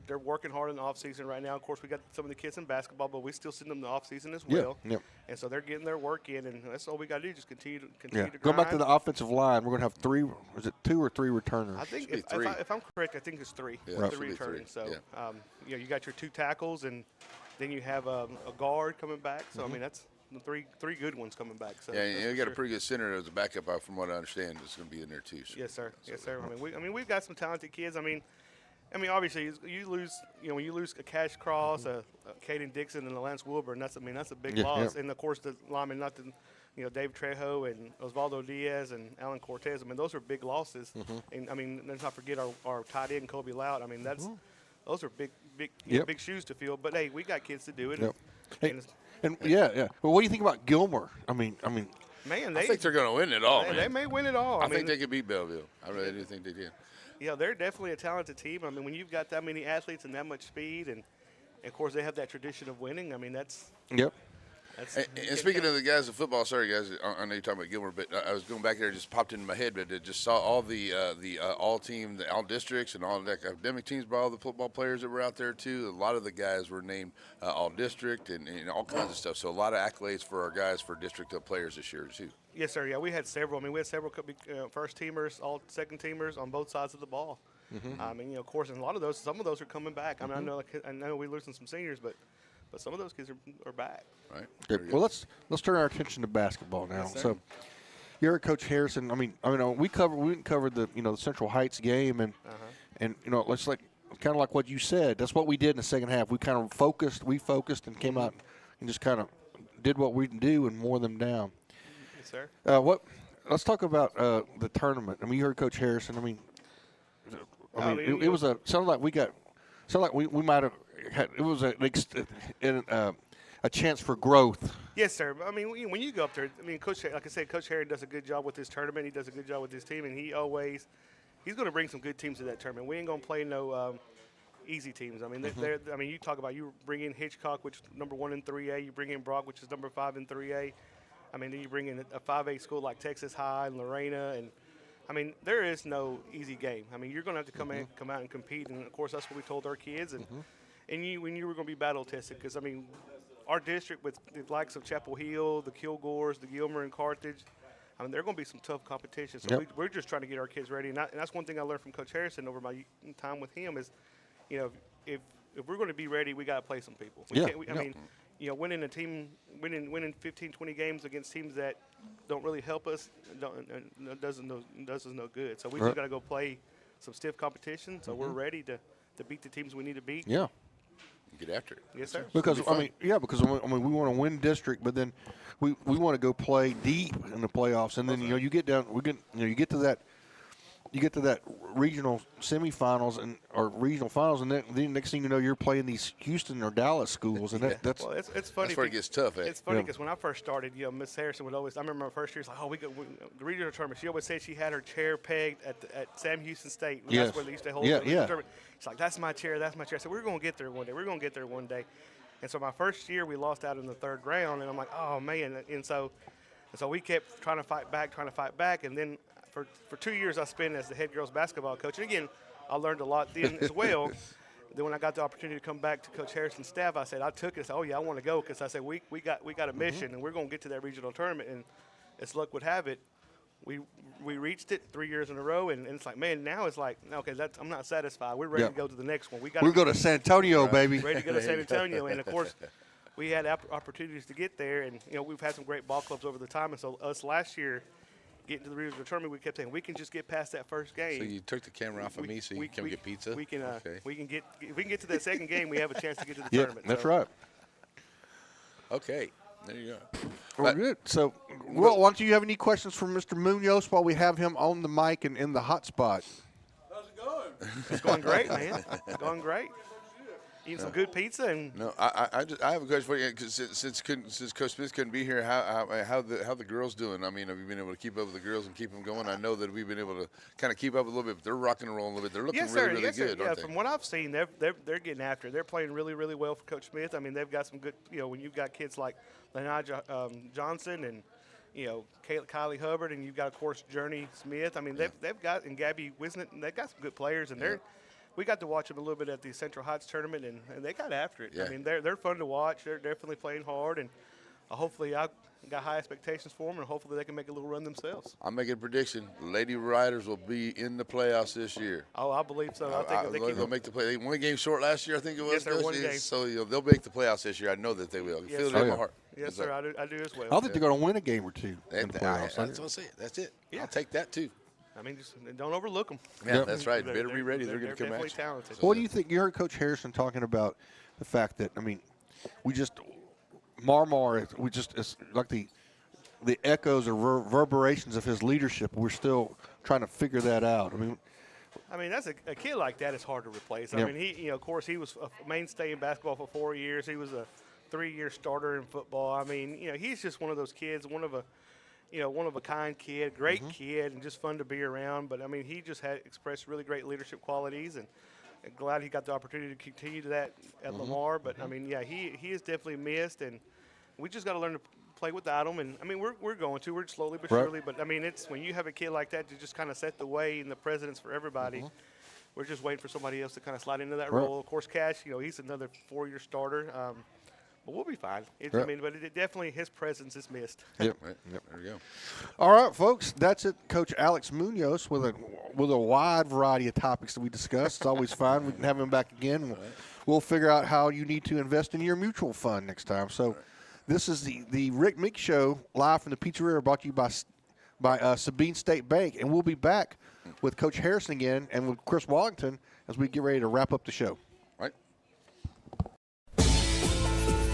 [SPEAKER 9] They're working hard in the off season right now. Of course, we got some of the kids in basketball, but we still send them the off season as well.
[SPEAKER 2] Yep.
[SPEAKER 9] And so they're getting their work in, and that's all we got to do. Just continue to grind.
[SPEAKER 2] Going back to the offensive line, we're going to have 3. Is it 2 or 3 returners?
[SPEAKER 9] I think
[SPEAKER 3] three.
[SPEAKER 9] if I'm correct, I think it's 3.
[SPEAKER 3] Yeah,
[SPEAKER 9] 3 returning.
[SPEAKER 3] 3.
[SPEAKER 9] So you got your 2 tackles, and then you have a guard coming back. So I mean that's three good ones coming back. So
[SPEAKER 3] Yeah, and you got
[SPEAKER 9] sure.
[SPEAKER 3] a pretty good center as a backup, from what I understand, that's going to be in there too. So.
[SPEAKER 9] Yes, sir. Yes, sir. I mean, we've got some talented kids. I mean, obviously, you lose. When you lose a Cash Cross, a Caden Dixon, and a Lance Wilburn, that's a big loss. And of course, the linemen, Dave Trejo and Osvaldo Diaz and Alan Cortez. I mean, those are big losses. And I mean, let's not forget our tight end Kobe Loud. I mean, those are big big shoes to fill. But hey, we got kids to do it.
[SPEAKER 2] Yep.
[SPEAKER 9] And
[SPEAKER 2] Yeah. Well, what do you think about Gilmer? I mean,
[SPEAKER 9] man,
[SPEAKER 3] I think they're going to win it all.
[SPEAKER 9] They may win it all.
[SPEAKER 3] I think they could beat Belleville. I really do think they can.
[SPEAKER 9] Yeah, they're definitely a talented team. I mean, when you've got that many athletes and that much speed, and of course they have that tradition of winning. I mean, that's.
[SPEAKER 2] Yep.
[SPEAKER 3] And speaking of the guys in football, sorry guys, I know you're talking about Gilmer, but I was going back there, it just popped into my head, but I just saw all the all team, the all districts, and all the academic teams by all the football players that were out there too. A lot of the guys were named all district and all kinds of stuff. So a lot of accolades for our guys for district players this year too.
[SPEAKER 9] Yes, sir. Yeah, we had several. I mean, we had several first teamers, all second teamers on both sides of the ball. I mean, of course, and a lot of those, some of those are coming back. I mean, I know we're losing some seniors, but some of those kids are back.
[SPEAKER 3] Right.
[SPEAKER 2] Good. Well, let's turn our attention to basketball now.
[SPEAKER 9] Yes,
[SPEAKER 2] so, you're Coach Harrison. I mean, we covered the the Central Heights game, and let's kind of like what you said. That's what we did in the second half. We kind of focused. We focused and came out and just kind of did what we can do and wore them down.
[SPEAKER 9] Yes, sir.
[SPEAKER 2] Let's talk about the tournament. I mean, you heard Coach Harrison. I mean, it was sounded like we might have had. It was a chance for growth.
[SPEAKER 9] Yes, sir. I mean, when you go up there, I mean, like I said, Coach Harry does a good job with this tournament. He does a good job with his team, and he's going to bring some good teams to that tournament. We ain't going to play no easy teams. I mean, you talk about you bring in Hitchcock, which is number 1 in 3A. You bring in Brock, which is number 5 in 3A. I mean, then you bring in a 5A school like Texas High and Lorena, and I mean, there is no easy game. I mean, you're going to have to come out and compete, and of course, that's what we told our kids, and when you were going to be battle tested, because I mean, our district with the likes of Chapel Hill, the Kilgores, the Gilmer, and Carthage, I mean, there are going to be some tough competition. So we're just trying to get our kids ready, and that's one thing I learned from Coach Harrison over my time with him is, if we're going to be ready, we got to play some people. I mean, winning 15, 20 games against teams that don't really help us does us no good. So we just got to go play some stiff competition. So we're ready to beat the teams we need to beat.
[SPEAKER 2] Yeah.
[SPEAKER 3] Get after it.
[SPEAKER 9] Yes, sir.
[SPEAKER 2] Because we want to win district, but then we want to go play deep in the playoffs, and then you get to that regional semifinals or regional finals, and then next thing you know, you're playing these Houston or Dallas schools, and that's
[SPEAKER 9] well, it's funny.
[SPEAKER 3] That's where it gets tough.
[SPEAKER 9] It's funny because when I first started, Miss Harrison would always. I remember my first year. It's like, the regional tournament. She always said she had her chair pegged at Sam Houston State.
[SPEAKER 2] Yes.
[SPEAKER 9] That's where they used to hold the regional tournament. She's like, that's my chair. That's my chair. I said, we're going to get there one day. We're going to get there one day. And so my first year, we lost out in the third round, and I'm like, oh man. And so we kept trying to fight back, and then for 2 years I spent as the head girls basketball coach. And again, I learned a lot then as well. Then when I got the opportunity to come back to Coach Harrison's staff, I said I took it. I said, oh yeah, I want to go because I said we got a mission and we're going to get to that regional tournament. And as luck would have it, we reached it 3 years in a row. And it's like, man, now it's like, okay, I'm not satisfied. We're ready to go to the next one.
[SPEAKER 2] We're going to San Antonio, baby.
[SPEAKER 9] Ready to go to San Antonio. And of course, we had opportunities to get there. And we've had some great ball clubs over the time. And so us last year, getting to the regional tournament, we kept saying we can just get past that first game.
[SPEAKER 3] So you took the camera off of me, so you can get pizza.
[SPEAKER 9] We can. If we can get to that second game, we have a chance to get to the tournament.
[SPEAKER 2] That's right.
[SPEAKER 3] Okay, there you go.
[SPEAKER 2] Well, good. So, why don't you have any questions for Mr. Munoz while we have him on the mic and in the hot spot?
[SPEAKER 10] How's it going?
[SPEAKER 9] It's going great, man. It's going great. Eating some good pizza and.
[SPEAKER 3] No, I have a question for you because since Coach Smith couldn't be here, how the girls doing? I mean, have you been able to keep up with the girls and keep them going? I know that we've been able to kind of keep up a little bit, but they're rocking and rolling a little bit. They're looking really good, aren't they?
[SPEAKER 9] From what I've seen, they're getting after it. They're playing really, really well for Coach Smith. I mean, they've got some good. When you've got kids like Lanai Johnson and Kylie Hubbard, and you've got of course Journey Smith. I mean, they've got and Gabby Wisnett, and they've got some good players, and they're. We got to watch them a little bit at the Central Heights tournament, and they got after it.
[SPEAKER 3] Yeah.
[SPEAKER 9] I mean, they're fun to watch. They're definitely playing hard, and hopefully I got high expectations for them, and hopefully they can make a little run themselves.
[SPEAKER 3] I'm making a prediction. Lady Riders will be in the playoffs this year.
[SPEAKER 9] Oh, I believe so. I think
[SPEAKER 3] they'll make the play. They won a game short last year, I think it was.
[SPEAKER 9] Yes, sir, one game.
[SPEAKER 3] So they'll make the playoffs this year. I know that they will. I feel it in my heart.
[SPEAKER 9] Yes, sir. I do as well.
[SPEAKER 2] I think they're going to win a game or two in the playoffs.
[SPEAKER 3] That's what I say. That's it.
[SPEAKER 9] Yeah.
[SPEAKER 3] I'll take that too.
[SPEAKER 9] I mean, just don't overlook them.
[SPEAKER 3] Yeah, that's right. Better be ready. They're going to come
[SPEAKER 9] definitely
[SPEAKER 3] at you.
[SPEAKER 9] talented.
[SPEAKER 2] What do you think? You heard Coach Harrison talking about the fact that, I mean, we just Marmar, it's like the echoes or reverberations of his leadership. We're still trying to figure that out.
[SPEAKER 9] I mean, that's a kid like that is hard to replace. I
[SPEAKER 2] Yep.
[SPEAKER 9] mean, he, of course, he was a mainstay in basketball for 4 years. He was a 3-year starter in football. I mean, he's just one of those kids, one of a kind kid, great kid, and just fun to be around. But I mean, he just had expressed really great leadership qualities, and glad he got the opportunity to continue that at Lamar. But I mean, yeah, he is definitely missed, and we just got to learn to play without him. And I mean, we're going to. We're slowly but surely. But I mean, it's when you have a kid like that to just kind of set the way and the precedence for everybody. We're just waiting for somebody else to kind of slide into that role. Of course, Cash, he's another 4-year starter. But we'll be fine. I mean, but it definitely his presence is missed.
[SPEAKER 2] Yep.
[SPEAKER 3] Right. Yep. There we go.
[SPEAKER 2] All right, folks, that's it. Coach Alex Munoz with a wide variety of topics that we discussed. It's always fun. We can have him back again. We'll figure out how you need to invest in your mutual fund next time. So this is the Rick Meeks Show live from the Pizzeria, brought to you by Sabine State Bank. And we'll be back with Coach Harrison again and with Chris Wallington as we get ready to wrap up the show.
[SPEAKER 3] Right.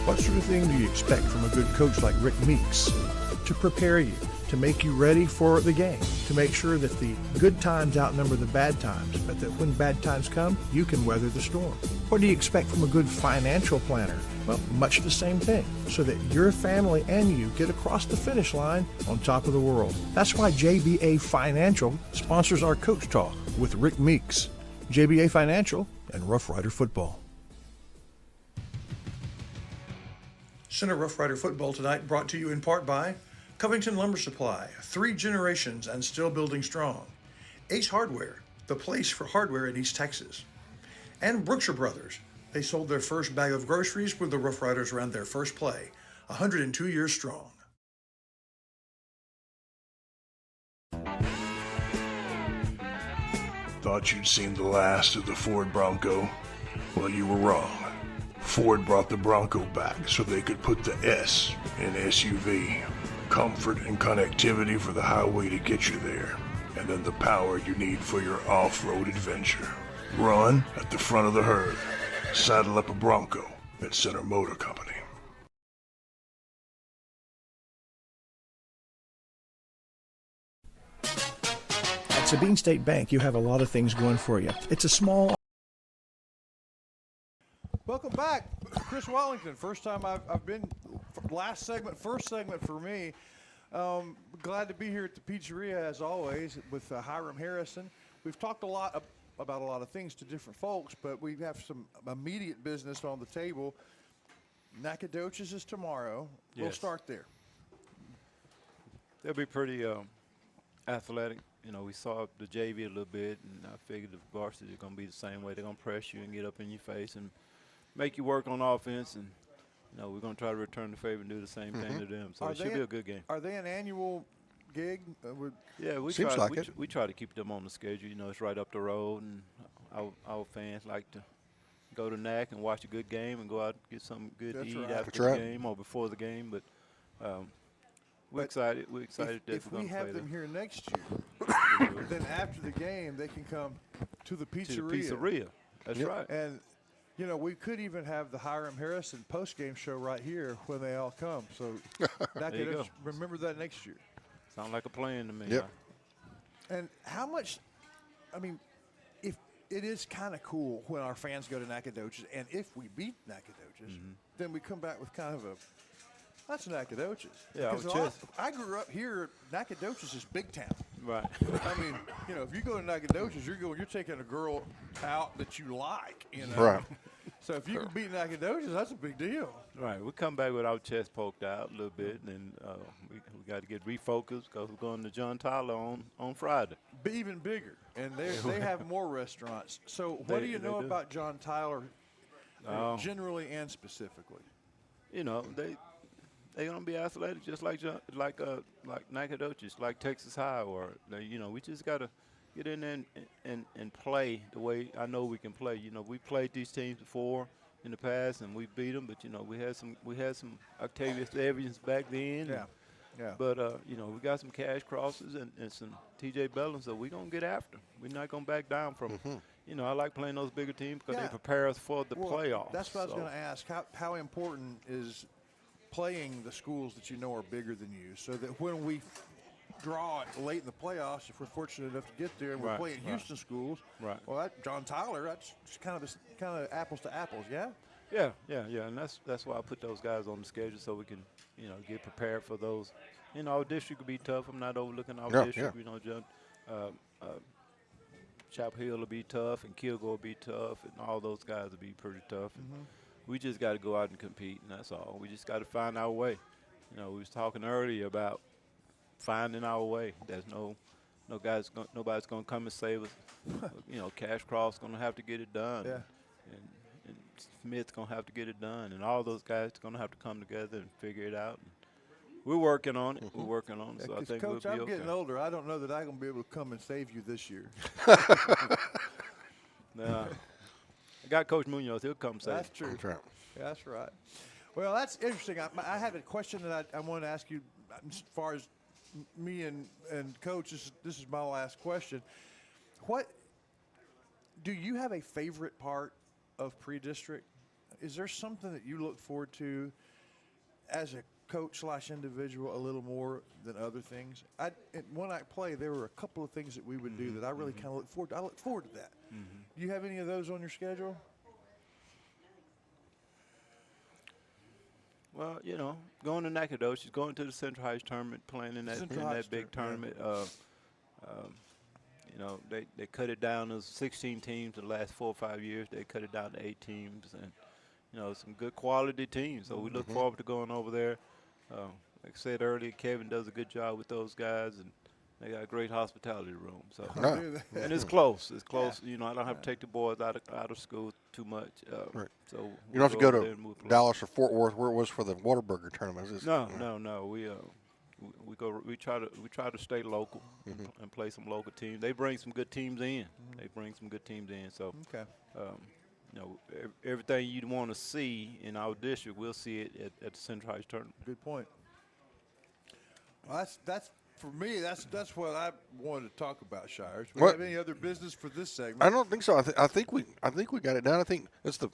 [SPEAKER 6] What sort of thing do you expect from a good coach like Rick Meeks? To prepare you, to make you ready for the game, to make sure that the good times outnumber the bad times, but that when bad times come, you can weather the storm. What do you expect from a good financial planner? Well, much the same thing, so that your family and you get across the finish line on top of the world. That's why JBA Financial sponsors our Coach Talk with Rick Meeks. JBA Financial and Rough Rider Football. Center Rough Rider Football tonight brought to you in part by Covington Lumber Supply, 3 generations and still building strong. Ace Hardware, the place for hardware in East Texas. And Brookshire Brothers. They sold their first bag of groceries when the Rough Riders ran their first play, 102 years strong.
[SPEAKER 1] Thought you'd seen the last of the Ford Bronco? Well, you were wrong. Ford brought the Bronco back so they could put the S in SUV. Comfort and connectivity for the highway to get you there, and then the power you need for your off-road adventure. Run at the front of the herd. Saddle up a Bronco at Center Motor Company.
[SPEAKER 6] At Sabine State Bank, you have a lot of things going for you. It's a small...
[SPEAKER 11] Welcome back, Chris Wellington. First time I've been, first segment for me. Glad to be here at the Pizzeria as always with Hiram Harrison. We've talked a lot about a lot of things to different folks, but we have some immediate business on the table. Nacogdoches is tomorrow.
[SPEAKER 4] Yes.
[SPEAKER 11] We'll start there.
[SPEAKER 4] They'll be pretty athletic. We saw the JV a little bit, and I figured the varsity is going to be the same way. They're going to press you and get up in your face and make you work on offense, and we're going to try to return the favor and do the same thing to them. So it should be a good game.
[SPEAKER 11] Are they an annual gig?
[SPEAKER 4] Yeah, we try to keep them on the schedule. It's right up the road, and our fans like to go to NAC and watch a good game and go out and get something good to eat after the game or before the game. But we're excited. We're excited that
[SPEAKER 11] if
[SPEAKER 4] we're going
[SPEAKER 11] we
[SPEAKER 4] to play
[SPEAKER 11] have them
[SPEAKER 4] them
[SPEAKER 11] here next year, then after the game they can come to the Pizzeria.
[SPEAKER 4] To the Pizzeria. That's right.
[SPEAKER 11] And we could even have the Hiram Harrison post-game show right here when they all come. So remember that next year.
[SPEAKER 4] Sound like a plan to me.
[SPEAKER 2] Yep.
[SPEAKER 11] And how much, if it is kind of cool when our fans go to Nacogdoches, and if we beat Nacogdoches, then we come back with kind of that's Nacogdoches.
[SPEAKER 4] Yeah,
[SPEAKER 11] I grew up here. Nacogdoches is big town.
[SPEAKER 4] Right.
[SPEAKER 11] If you go to Nacogdoches, you're taking a girl out that you like.
[SPEAKER 2] Right.
[SPEAKER 11] So if you can beat Nacogdoches, that's a big deal.
[SPEAKER 4] Right. We come back with our chest poked out a little bit, and we got to get refocused because we're going to John Tyler on Friday.
[SPEAKER 11] Even bigger, and they have more restaurants. So what do you know about John Tyler, generally and specifically?
[SPEAKER 4] They're gonna be athletic, just like Nacogdoches, like Texas High, or we just gotta get in there and play the way I know we can play. We played these teams before, in the past, and we beat them. But we had some Octavius Evians back then.
[SPEAKER 11] Yeah. Yeah.
[SPEAKER 4] But we got some Cash Crosses and some T.J. Bellum, so we're gonna get after 'em. We're not gonna back down from. I like playing those bigger teams because they prepare us for the playoffs.
[SPEAKER 11] That's what I was going to ask. How important is playing the schools that you know are bigger than you, so that when we draw it late in the playoffs, if we're fortunate enough to get there, and we're playing Houston schools, well, John Tyler, that's just kind of apples to apples, yeah.
[SPEAKER 4] Yeah, and that's why I put those guys on the schedule so we can, get prepared for those. Our district will be tough. I'm not overlooking our district. Chapel Hill will be tough, and Kilgore will be tough, and all those guys will be pretty tough. We just got to go out and compete, and that's all. We just got to find our way. We was talking earlier about finding our way. There's nobody's going to come and save us. Cash Cross going to have to get it done.
[SPEAKER 11] Yeah.
[SPEAKER 4] And Smith's going to have to get it done, and all those guys are going to have to come together and figure it out. And we're working on it. We're working on it, so I think
[SPEAKER 11] Coach,
[SPEAKER 4] we'll be
[SPEAKER 11] I'm getting older. I don't know that I'm going to be able to come and save you this year.
[SPEAKER 4] Nah. I got Coach Munoz. He'll come save.
[SPEAKER 11] That's true.
[SPEAKER 1] That's right.
[SPEAKER 11] Yeah, that's right. Well, that's interesting. I have a question that I want to ask you as far as me and Coach. This is my last question. What do you have a favorite part of pre-district? Is there something that you look forward to as a coach / individual a little more than other things? When I play, there were a couple of things that we would do that I really kind of look forward to. I look forward to that. Do you have any of those on your schedule?
[SPEAKER 4] Well, going to Nacogdoches, going to the Central Heights tournament, playing in that big tournament. They cut it down to 16 teams the last 4 or 5 years. They cut it down to 8 teams, and some good quality teams. So we look forward to going over there. Like I said earlier, Kevin does a good job with those guys, and they got a great hospitality room. So and it's close. It's close. I don't have to take the boys out of school too much.
[SPEAKER 12] Right.
[SPEAKER 4] So
[SPEAKER 12] you don't have to go to Dallas or Fort Worth, where it was for the Whataburger tournament.
[SPEAKER 4] No. We try to stay local and play some local teams. They bring some good teams in. So everything you'd want to see in our district, we'll see it at the Central Heights tournament.
[SPEAKER 11] Good point. Well, that's for me. That's what I wanted to talk about, Shires. Do we have any other business for this segment?
[SPEAKER 12] I don't think so. I think we got it down. I think it's the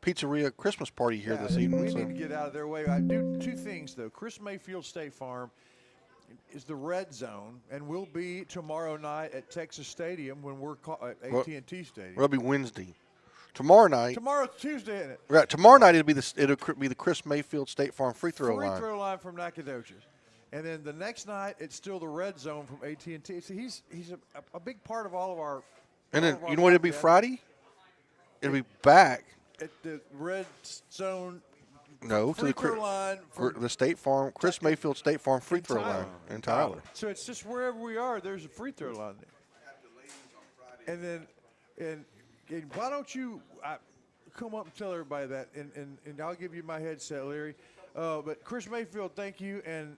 [SPEAKER 12] pizzeria Christmas party here this evening.
[SPEAKER 11] We need to get out of their way. I do 2 things though. Chris Mayfield State Farm is the red zone, and we'll be tomorrow night at Texas Stadium when we're at AT&T Stadium.
[SPEAKER 12] It'll be Wednesday. Tomorrow's
[SPEAKER 11] Tuesday, isn't it?
[SPEAKER 12] Right. Tomorrow night it'll be the Chris Mayfield State Farm free throw line.
[SPEAKER 11] Free throw line from Nacogdoches. And then the next night, it's still the red zone from AT&T. So he's a big part of all of our.
[SPEAKER 12] And then you know what? It'll be Friday. It'll be back
[SPEAKER 11] at the red zone.
[SPEAKER 12] No,
[SPEAKER 11] free throw line
[SPEAKER 12] for the State Farm, Chris Mayfield State Farm free throw line in Tyler.
[SPEAKER 11] So it's just wherever we are, there's a free throw line there. And then why don't you come up and tell everybody that, and I'll give you my headset, Larry. But Chris Mayfield, thank you, and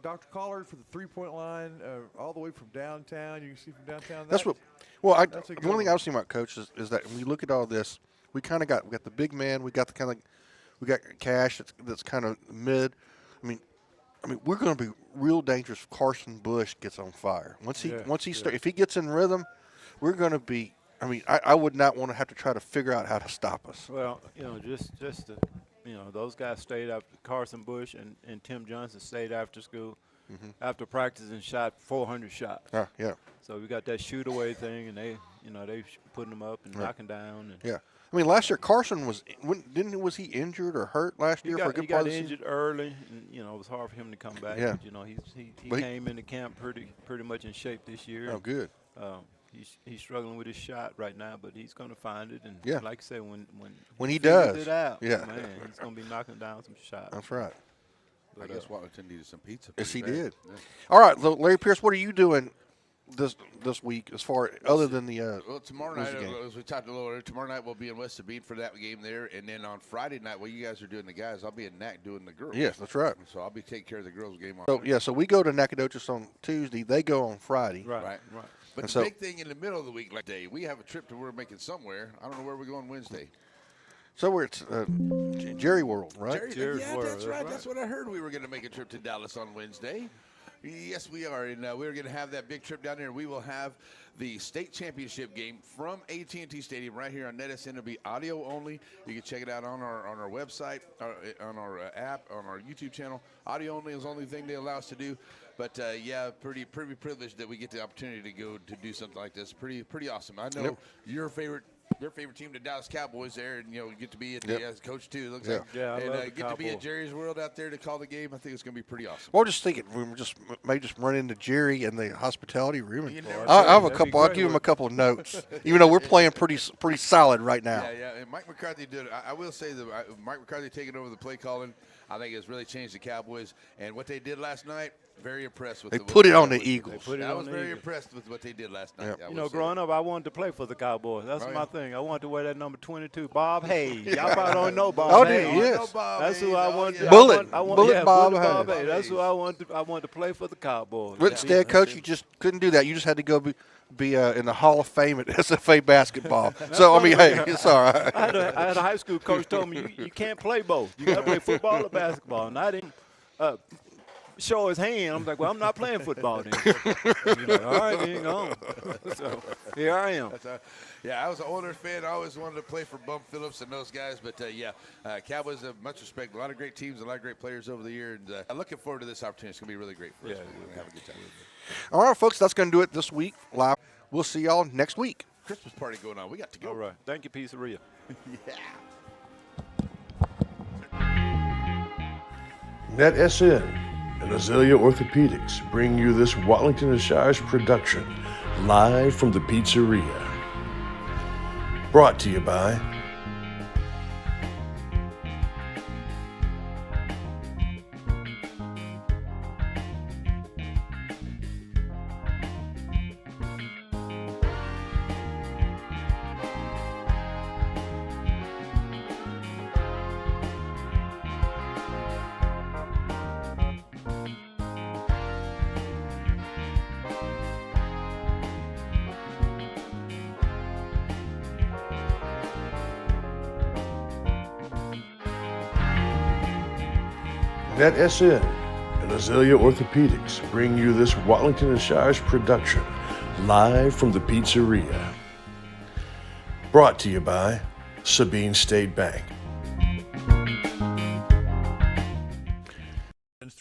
[SPEAKER 11] Dr. Collard for the 3-point line all the way from downtown. You can see from downtown.
[SPEAKER 12] That's what. Well, the only thing I was thinking about, Coach, is that when we look at all this, we got the big man, we got Cash that's kind of mid. I mean, we're going to be real dangerous if Carson Bush gets on fire. Once he starts, if he gets in rhythm, we're going to be. I mean, I would not want to have to try to figure out how to stop us.
[SPEAKER 4] Well, just to. Those guys stayed after Carson Bush and Tim Johnson stayed after school, after practice and shot 400 shots.
[SPEAKER 12] Yeah.
[SPEAKER 4] So we got that shoot away thing, and they putting them up and knocking down. And
[SPEAKER 12] I mean, last year Carson was he injured or hurt last year for a good part of the season?
[SPEAKER 4] He got injured early, and it was hard for him to come back.
[SPEAKER 12] Yeah.
[SPEAKER 4] But, he came into camp pretty much in shape this year.
[SPEAKER 12] Oh, good.
[SPEAKER 4] He's struggling with his shot right now, but he's going to find it. And like I said, when
[SPEAKER 12] he does,
[SPEAKER 4] it out,
[SPEAKER 12] man,
[SPEAKER 4] he's going to be knocking down some shots.
[SPEAKER 12] That's right.
[SPEAKER 3] But I guess Washington needed some pizza.
[SPEAKER 12] Yes, he
[SPEAKER 3] bad.
[SPEAKER 12] did. Yeah. All right, Larry Pierce, what are you doing this week as far other than the
[SPEAKER 3] well, tomorrow night,
[SPEAKER 12] game?
[SPEAKER 3] as we talked a little earlier, tomorrow night we'll be in West Sabine for that game there, and then on Friday night, while you guys are doing the guys, I'll be in NAC doing the girls.
[SPEAKER 12] Yes, that's right.
[SPEAKER 3] So I'll be taking care of the girls' game on
[SPEAKER 12] Friday. So we go to Nacogdoches on Tuesday. They go on Friday.
[SPEAKER 3] Right. But the big thing in the middle of the week, like day, we have a trip to we're making somewhere. I don't know where we're going Wednesday.
[SPEAKER 12] So we're at Jerry World, right?
[SPEAKER 4] Jerry's World,
[SPEAKER 3] That's right.
[SPEAKER 4] that's
[SPEAKER 3] That's what I heard. We were going to make a trip to Dallas on Wednesday. Yes, we are, and we're going to have that big trip down there. We will have the state championship game from AT&T Stadium right here on NetSN. It'll be audio only. You can check it out on our website, on our app, on our YouTube channel. Audio only is the only thing they allow us to do. But yeah, pretty privileged that we get the opportunity to go to do something like this. Pretty awesome. I know your favorite team, the Dallas Cowboys, there, and you get to be at the coach too. It looks like,
[SPEAKER 4] I
[SPEAKER 3] and
[SPEAKER 4] love the
[SPEAKER 3] get to be at
[SPEAKER 4] Cowboys.
[SPEAKER 3] Jerry's World out there to call the game. I think it's going to be pretty awesome.
[SPEAKER 12] Well, just thinking, we may just run into Jerry in the hospitality room. And
[SPEAKER 3] I'll
[SPEAKER 12] have a couple. I'll give him a couple of notes, even though we're playing pretty solid right now.
[SPEAKER 3] Yeah. And Mike McCarthy did. I will say that Mike McCarthy taking over the play calling, I think has really changed the Cowboys. And what they did last night, very impressed with.
[SPEAKER 12] They put it on the Eagles.
[SPEAKER 3] I was very impressed with what they did last night.
[SPEAKER 12] Yep.
[SPEAKER 4] Growing up, I wanted to play for the Cowboys. That's my thing. I wanted to wear that number 22, Bob Hayes. Y'all probably don't know Bob Hayes.
[SPEAKER 12] Yes.
[SPEAKER 4] That's who I wanted.
[SPEAKER 12] Bullet
[SPEAKER 4] Bullet
[SPEAKER 12] Bob
[SPEAKER 4] Bob
[SPEAKER 12] Hayes.
[SPEAKER 4] Hayes. That's who I wanted. I wanted to play for the Cowboys.
[SPEAKER 12] But instead, Coach, you just couldn't do that. You just had to go be in the Hall of Fame at SFA basketball. So I mean, hey, it's all right.
[SPEAKER 4] I had a high school coach told me you can't play both. You got to play football or basketball. And I didn't show his hand. I'm like, well, I'm not playing football then. He's like, all right, then go. So here I am.
[SPEAKER 3] I was an Oilers fan. I always wanted to play for Bum Phillips and those guys. But, Cowboys have much respect. A lot of great teams, a lot of great players over the year. And I'm looking forward to this opportunity. It's going to be really great for us. We're going to have a good time.
[SPEAKER 12] All right, folks, that's going to do it this week live. We'll see y'all next week.
[SPEAKER 3] Christmas party going on. We got to go.
[SPEAKER 4] All right. Thank you, Pizzeria.
[SPEAKER 1] NetSN and Azalea Orthopedics bring you this Watlington and Shires production live from the pizzeria. Brought to you by NetSN and Azalea Orthopedics bring you this Watlington and Shires production live from the pizzeria. Brought to you by Sabine State Bank.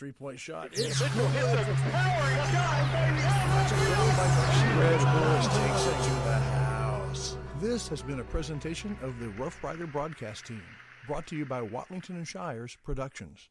[SPEAKER 6] 3-point shot.
[SPEAKER 5] It's a powering shot, baby.
[SPEAKER 6] Takes it to the house. This has been a presentation of the Rough Rider broadcast team, brought to you by Watlington and Shires Productions.